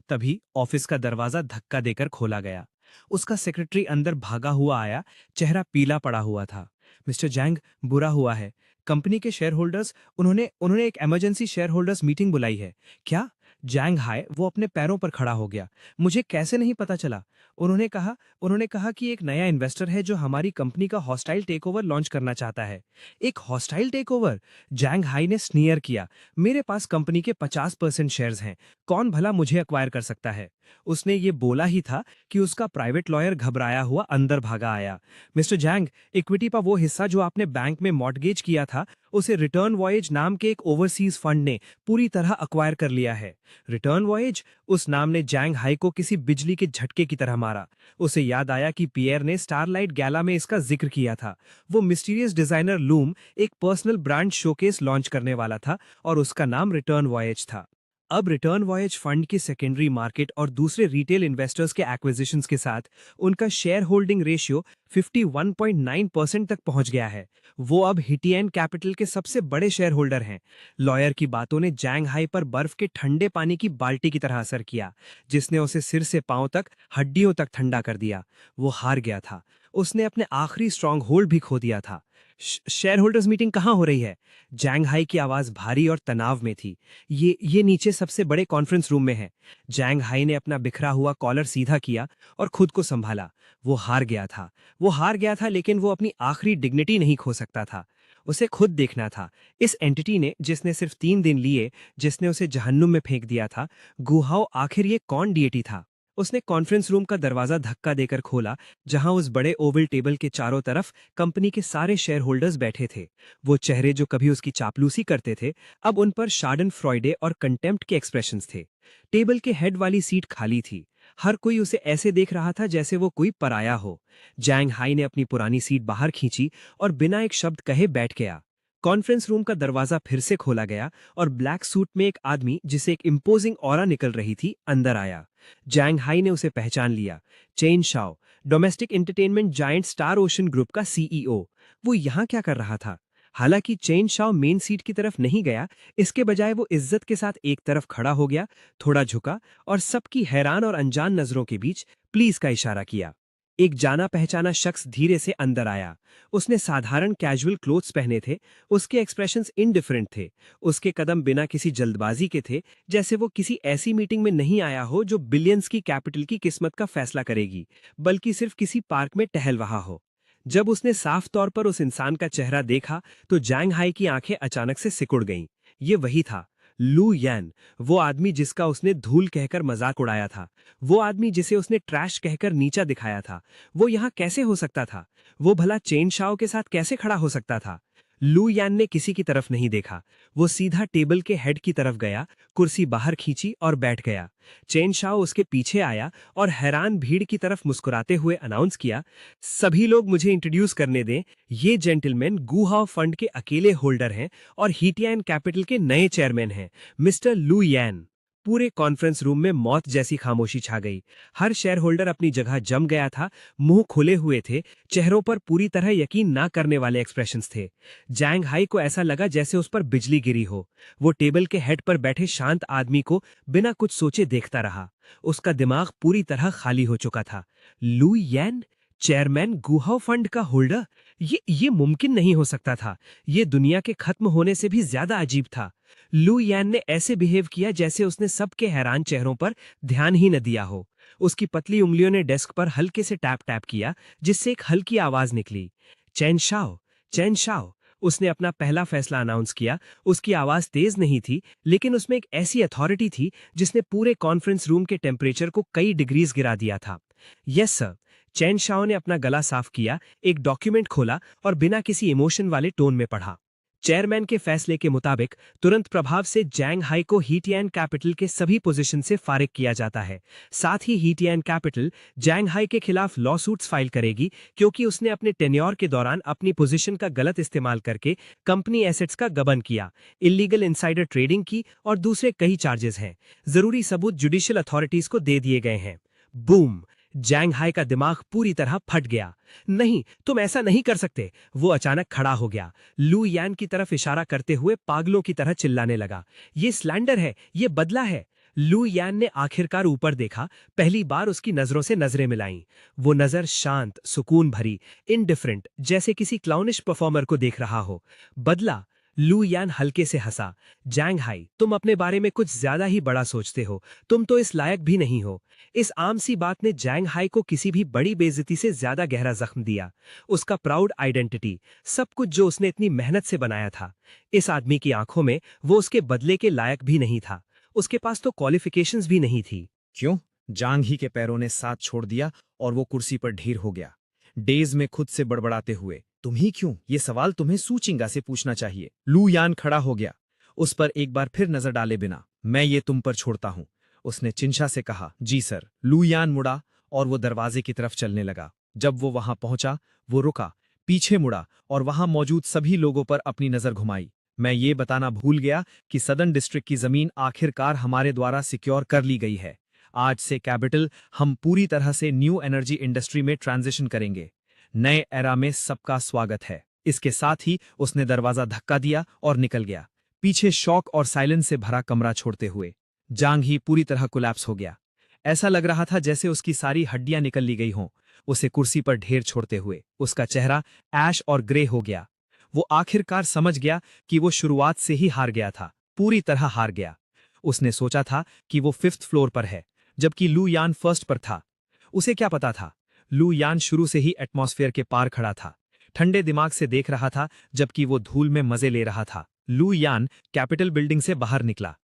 S3: तभी ऑफिस का दरवाजा धक्का देकर खोला गया। उसका सेक्रेटरी अंदर भागा हुआ आया, चेहरा पीला पड़ा हुआ था। मिस्टर जैंग, बुरा हुआ है। कंपनी के शेयर होल्डर्स, उन्होंने उन्होंने एक इमरजेंसी शेयर होल्डर्स मीटिंग बुलाई है। क्या? जैंग हाय वो अपने पैरों पर खड़ा हो गया। मुझे कैसे नहीं पता चला? उन्होंने कहा कि एक नया इन्वेस्टर है जो हमारी कंपनी का हॉस्टाइल टेकओवर लॉन्च करना चाहता है। एक हॉस्टाइल टेकओवर? जैंग हाई ने स्नीयर किया। मेरे पास कंपनी के 50% शेयर्स हैं। कौन भला मुझे अक्वायर कर सकता है? उसने ये बोला ही था कि उसका प्राइवेट लॉयर घबराया हुआ अंदर भागा आया। मिस्टर जैंग, इक्विटी का वो हिस्सा जो आपने बैंक में मॉर्टगेज किया था, उसे रिटर्न वॉयज नाम के एक ओवरसीज फंड ने पूरी तरह अक्वायर कर लिया है। Return voyage? उस नाम ने जैंग हाई को किसी बिजली के झटके की तरह मारा। उसे याद आया कि पियर ने स्टारलाइट गैला में इसका जिक्र किया था। वो मिस्टीरियस डिजाइनर लूम एक पर्सनल ब्रांड शोकेस लॉन्च करने वाला था और उसका नाम रिटर्न वॉयज था।
S5: अब रिटर्न वॉयज फंड के सेकेंडरी मार्केट और दूसरे रिटेल इन्वेस्टर्स के एक्विजिशंस के साथ उनका शेयर होल्डिंग रेशियो 51.9% तक पहुंच गया है। वो अब हिटियन कैपिटल के सबसे बड़े शेयर होल्डर हैं। लॉयर की बातों ने जैंग हाई पर बर्फ के ठंडे पानी की बाल्टी की तरह असर किया, जिसने उसे सिर से पांव तक, हड्डियों तक ठंडा कर दिया। वो हार गया था। उसने अपने आखिरी स्ट्रांग होल्ड भी खो दिया था। शेयर होल्डर्स मीटिंग कहाँ हो रही है? जैंग हाई की आवाज भारी और तनाव में थी। ये नीचे सबसे बड़े कॉन्फ्रेंस रूम में है। जैंग हाई ने अपना बिखरा हुआ कॉलर सीधा किया और खुद को संभाला। वो हार गया था। वो हार गया था, लेकिन वो अपनी आखिरी डिग्निटी नहीं खो सकता था। उसे खुद देखना था। इस एंटिटी ने, जिसने सिर्फ 3 दिन लिए, जिसने उसे जहन्नुम में फेंक दिया था, गुहाओ आखिर ये कौन डीएटी था? उसने कॉन्फ्रेंस रूम का दरवाजा धक्का देकर खोला, जहां उस बड़े ओवल टेबल के चारों तरफ कंपनी के सारे शेयर होल्डर्स बैठे थे। वो चेहरे जो कभी उसकी चापलूसी करते थे, अब उन पर शार्डन फ्रॉइडे और कंटेम्प्ट के एक्सप्रेशंस थे। टेबल के हेड वाली सीट खाली थी। हर कोई उसे ऐसे देख रहा था जैसे वो कोई पराया हो। जैंग हाई ने अपनी पुरानी सीट बाहर खींची और बिना एक शब्द कहे बैठ गया। कॉन्फ्रेंस रूम का दरवाजा फिर से खोला गया और ब्लैक सूट में एक आदमी, जिसे एक इम्पोजिंग ऑरा निकल रही थी, अंदर आया। जैंग हाई ने उसे पहचान लिया। Chain Shao, domestic entertainment giant star ocean group का सीईओ। वो यहाँ क्या कर रहा था? हालांकि चेन शाओ मेन सीट की तरफ नहीं गया, इसके बजाय वो इज्जत के साथ एक तरफ खड़ा हो गया, थोड़ा झुका और सबकी हैरान और अनजान नजरों के बीच प्लीज का इशारा किया। एक जाना पहचाना शख्स धीरे से अंदर आया। उसने साधारण कैजुअल क्लोथ्स पहने थे। उसके एक्सप्रेशंस इनडिफरेंट थे। उसके कदम बिना किसी जल्दबाजी के थे, जैसे वो किसी ऐसी मीटिंग में नहीं आया हो जो बिलियंस की कैपिटल की किस्मत का फैसला करेगी, बल्कि सिर्फ किसी पार्क में टहल रहा हो। जब उसने साफ तौर पर उस इंसान का चेहरा देखा, तो जैंग हाई की आंखें अचानक से सिकुड़ गईं। ये वही था, लू यैन, वो आदमी जिसका उसने धूल कहकर मजाक उड़ाया था, वो आदमी जिसे उसने ट्रैश कहकर नीचा दिखाया था। वो यहाँ कैसे हो सकता था? वो भला चेन शाओ के साथ कैसे खड़ा हो सकता था? लू यान ने किसी की तरफ नहीं देखा। वो सीधा टेबल के हेड की तरफ गया, कुर्सी बाहर खींची और बैठ गया। चेन शाओ उसके पीछे आया और हैरान भीड़ की तरफ मुस्कुराते हुए अनाउंस किया, सभी लोग मुझे इंट्रोड्यूस करने दें। ये जेंटलमैन गुहाओ फंड के अकेले होल्डर हैं और हिटियन कैपिटल के नए चेयरमैन हैं, मिस्टर लू यैन। पूरे कॉन्फ्रेंस रूम में मौत जैसी खामोशी छा गई। हर शेयर होल्डर अपनी जगह जम गया था, मुंह खुले हुए थे, चेहरों पर पूरी तरह यकीन ना करने वाले एक्सप्रेशंस थे। जैंग हाई को ऐसा लगा जैसे उस पर बिजली गिरी हो। वो टेबल के हेड पर बैठे शांत आदमी को बिना कुछ सोचे देखता रहा। उसका दिमाग पूरी तरह खाली हो चुका था। लू यैन, चेयरमैन गुहाओ फंड का होल्डर? ये मुमकिन नहीं हो सकता था। ये दुनिया के खत्म होने से भी ज्यादा अजीब था। लू यैन ने ऐसे बिहेव किया जैसे उसने सबके हैरान चेहरों पर ध्यान ही न दिया हो। उसकी पतली उंगलियों ने डेस्क पर हल्के से टैप टैप किया, जिससे एक हल्की आवाज निकली, चैन शाओ, चैन शाओ। उसने अपना पहला फैसला अनाउंस किया। उसकी आवाज तेज नहीं थी, लेकिन उसमें एक ऐसी अथॉरिटी थी जिसने पूरे कॉन्फ्रेंस रूम के टेम्परेचर को कई डिग्रीज गिरा दिया था। Yes sir. चैन शाओ ने अपना गला साफ किया, एक डॉक्यूमेंट खोला और बिना किसी इमोशन वाले टोन में पढ़ा। चेयरमैन के फैसले के मुताबिक तुरंत प्रभाव से जैंग हाई को हिटियन कैपिटल के सभी पोजीशन से फारिग किया जाता है। साथ ही हिटियन कैपिटल जैंग हाई के खिलाफ लॉ सूट्स फाइल करेगी, क्योंकि उसने अपने टेन्योर के दौरान अपनी पोजीशन का गलत इस्तेमाल करके कंपनी एसेट्स का गबन किया, इलीगल इनसाइडर ट्रेडिंग की और दूसरे कई चार्जेस हैं। जरूरी सबूत जुडिशियल अथॉरिटीज को दे दिए गए हैं। बूम! जैंग हाई का दिमाग पूरी तरह फट गया। नहीं, तुम ऐसा नहीं कर सकते। वो अचानक खड़ा हो गया, लू यान की तरफ इशारा करते हुए पागलों की तरह चिल्लाने लगा, ये स्लैंडर है, ये बदला है। लू यान ने आखिरकार ऊपर देखा। पहली बार उसकी नजरों से नजरें मिलाईं। वो नजर शांत, सुकून भरी, इनडिफरेंट, जैसे किसी क्लाउनिश परफॉर्मर को देख रहा हो। बदला? लू यान हल्के से हंसा। जैंग हाई, तुम अपने बारे में कुछ ज्यादा ही बड़ा सोचते हो। तुम तो इस लायक भी नहीं हो। इस आम सी बात ने जैंग हाई को किसी भी बड़ी बेइज्जती से ज्यादा गहरा जख्म दिया। उसका प्राउड आइडेंटिटी, सब कुछ जो उसने इतनी मेहनत से बनाया था। इस आदमी की आंखों में वो उसके बदले के लायक भी नहीं था। उसके पास तो क्वालिफिकेशंस भी नहीं थी।
S1: क्यों? जांग ही के पैरों ने साथ छोड़ दिया और वो कुर्सी पर ढीर हो गया, डेज में खुद से बड़बड़ाते हुए। तुम ही क्यों? ये सवाल तुम्हें सू चिंगा से पूछना चाहिए। लू यान खड़ा हो गया, उस पर एक बार फिर नजर डाले बिना। मैं ये तुम पर छोड़ता हूं, उसने चिंशा से कहा। जी सर। लू यान मुड़ा और वो दरवाजे की तरफ चलने लगा। जब वो वहां पहुंचा, वो रुका, पीछे मुड़ा और वहां मौजूद सभी लोगों पर अपनी नजर घुमाई।
S3: मैं ये बताना भूल गया कि सदर्न डिस्ट्रिक्ट की जमीन आखिरकार हमारे द्वारा सिक्योर कर ली गई है। आज से कैपिटल हम पूरी तरह से न्यू एनर्जी इंडस्ट्री में ट्रांजिशन करेंगे। नए एरा में सबका स्वागत है। इसके साथ ही उसने दरवाजा धक्का दिया और निकल गया, पीछे शॉक और साइलेंस से भरा कमरा छोड़ते हुए। जांग ही पूरी तरह कोलैप्स हो गया। ऐसा लग रहा था जैसे उसकी सारी हड्डियां निकल ली गई हों। उसे कुर्सी पर ढेर छोड़ते हुए उसका चेहरा ऐश और ग्रे हो गया। वो आखिरकार समझ गया कि वो शुरुआत से ही हार गया था, पूरी तरह हार गया। उसने सोचा था कि वो 5th फ्लोर पर है, जबकि लू यान 1st पर था। उसे क्या पता था, लू यान शुरू से ही एटमॉस्फेयर के पार खड़ा था, ठंडे दिमाग से देख रहा था, जबकि वो धूल में मजे ले रहा था। लू यान कैपिटल बिल्डिंग से बाहर निकला।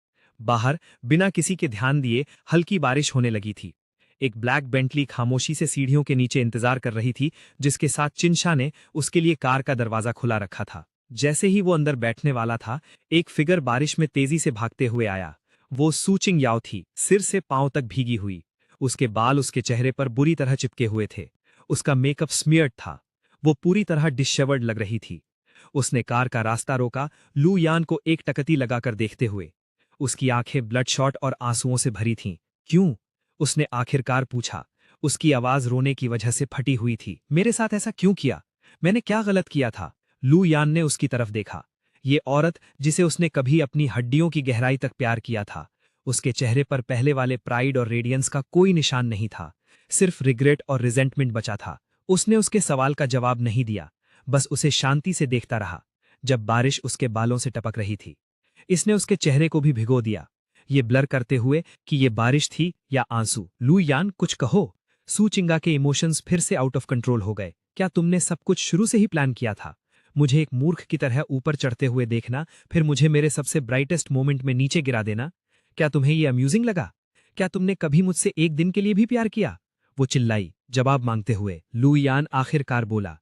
S3: बाहर बिना किसी के ध्यान दिए हल्की बारिश होने लगी थी। एक ब्लैक बेंटली खामोशी से सीढ़ियों के नीचे इंतजार कर रही थी, जिसके साथ चिंशा ने उसके लिए कार का दरवाजा खुला रखा था। जैसे ही वो अंदर बैठने वाला था, एक फिगर बारिश में तेजी से भागते हुए आया। वो सूचिंग याओ थी, सिर से पांव तक भीगी हुई। उसके बाल उसके चेहरे पर बुरी तरह चिपके हुए थे। उसका मेकअप स्मियर्ड था। वो पूरी तरह डिशेवर्ड लग रही थी। उसने कार का रास्ता रोका, लू यान को एक टकती लगाकर देखते हुए। उसकी आंखें ब्लडशॉट और आंसुओं से भरी थीं। क्यों? उसने आखिरकार पूछा। उसकी आवाज रोने की वजह से फटी हुई थी। मेरे साथ ऐसा क्यों किया? मैंने क्या गलत किया था? लू यान ने उसकी तरफ देखा। ये औरत जिसे उसने कभी अपनी हड्डियों की गहराई तक प्यार किया था, उसके चेहरे पर पहले वाले प्राइड और रेडियंस का कोई निशान नहीं था। सिर्फ रिग्रेट और रिजेंटमेंट बचा था। उसने उसके सवाल का जवाब नहीं दिया, बस उसे शांति से देखता रहा। जब बारिश उसके बालों से टपक रही थी, इसने उसके चेहरे को भी भिगो दिया, ये ब्लर करते हुए कि ये बारिश थी या आंसू। लू यान, कुछ कहो। सूचिंगा के इमोशंस फिर से आउट ऑफ कंट्रोल हो गए। क्या तुमने सब कुछ शुरू से ही प्लान किया था? मुझे एक मूर्ख की तरह ऊपर चढ़ते हुए देखना, फिर मुझे मेरे सबसे ब्राइटेस्ट मोमेंट में नीचे गिरा देना? क्या तुम्हें ये अम्यूजिंग लगा? क्या तुमने कभी मुझसे एक दिन के लिए भी प्यार किया? वो चिल्लाई, जवाब मांगते हुए। लू यान आखिरकार बोला।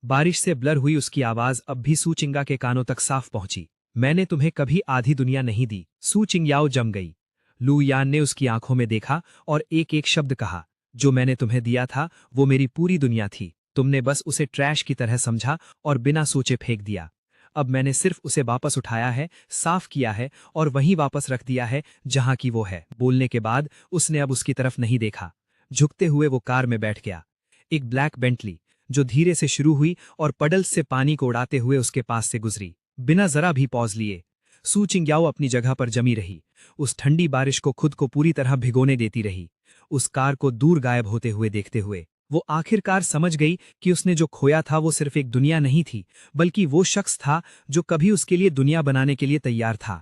S3: बारिश से ब्लर हुई उसकी आवाज अब भी सूचिंगा के कानों तक साफ पहुंची। मैंने तुम्हें कभी आधी दुनिया नहीं दी। सू चिंगयाओ जम गई। लू यान ने उसकी आंखों में देखा और एक एक शब्द कहा, जो मैंने तुम्हें दिया था वो मेरी पूरी दुनिया थी। तुमने बस उसे ट्रैश की तरह समझा और बिना सोचे फेंक दिया। अब मैंने सिर्फ उसे वापस उठाया है, साफ किया है और वहीं वापस रख दिया है जहां की वो है। बोलने के बाद उसने अब उसकी तरफ नहीं देखा। झुकते हुए वो कार में बैठ गया। एक ब्लैक बेंटली जो धीरे से शुरू हुई और पडल्स से पानी को उड़ाते हुए उसके पास से गुजरी, बिना जरा भी पॉज लिए। सू चिंगयाओ अपनी जगह पर जमी रही, उस ठंडी बारिश को खुद को पूरी तरह भिगोने देती रही। उस कार को दूर गायब होते हुए देखते हुए वो आखिरकार समझ गई कि उसने जो खोया था वो सिर्फ एक दुनिया नहीं थी, बल्कि वो शख्स था जो कभी उसके लिए दुनिया बनाने के लिए तैयार था।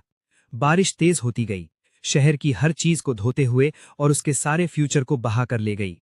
S3: बारिश तेज होती गई, शहर की हर चीज को धोते हुए और उसके सारे फ्यूचर को बहा कर ले गई।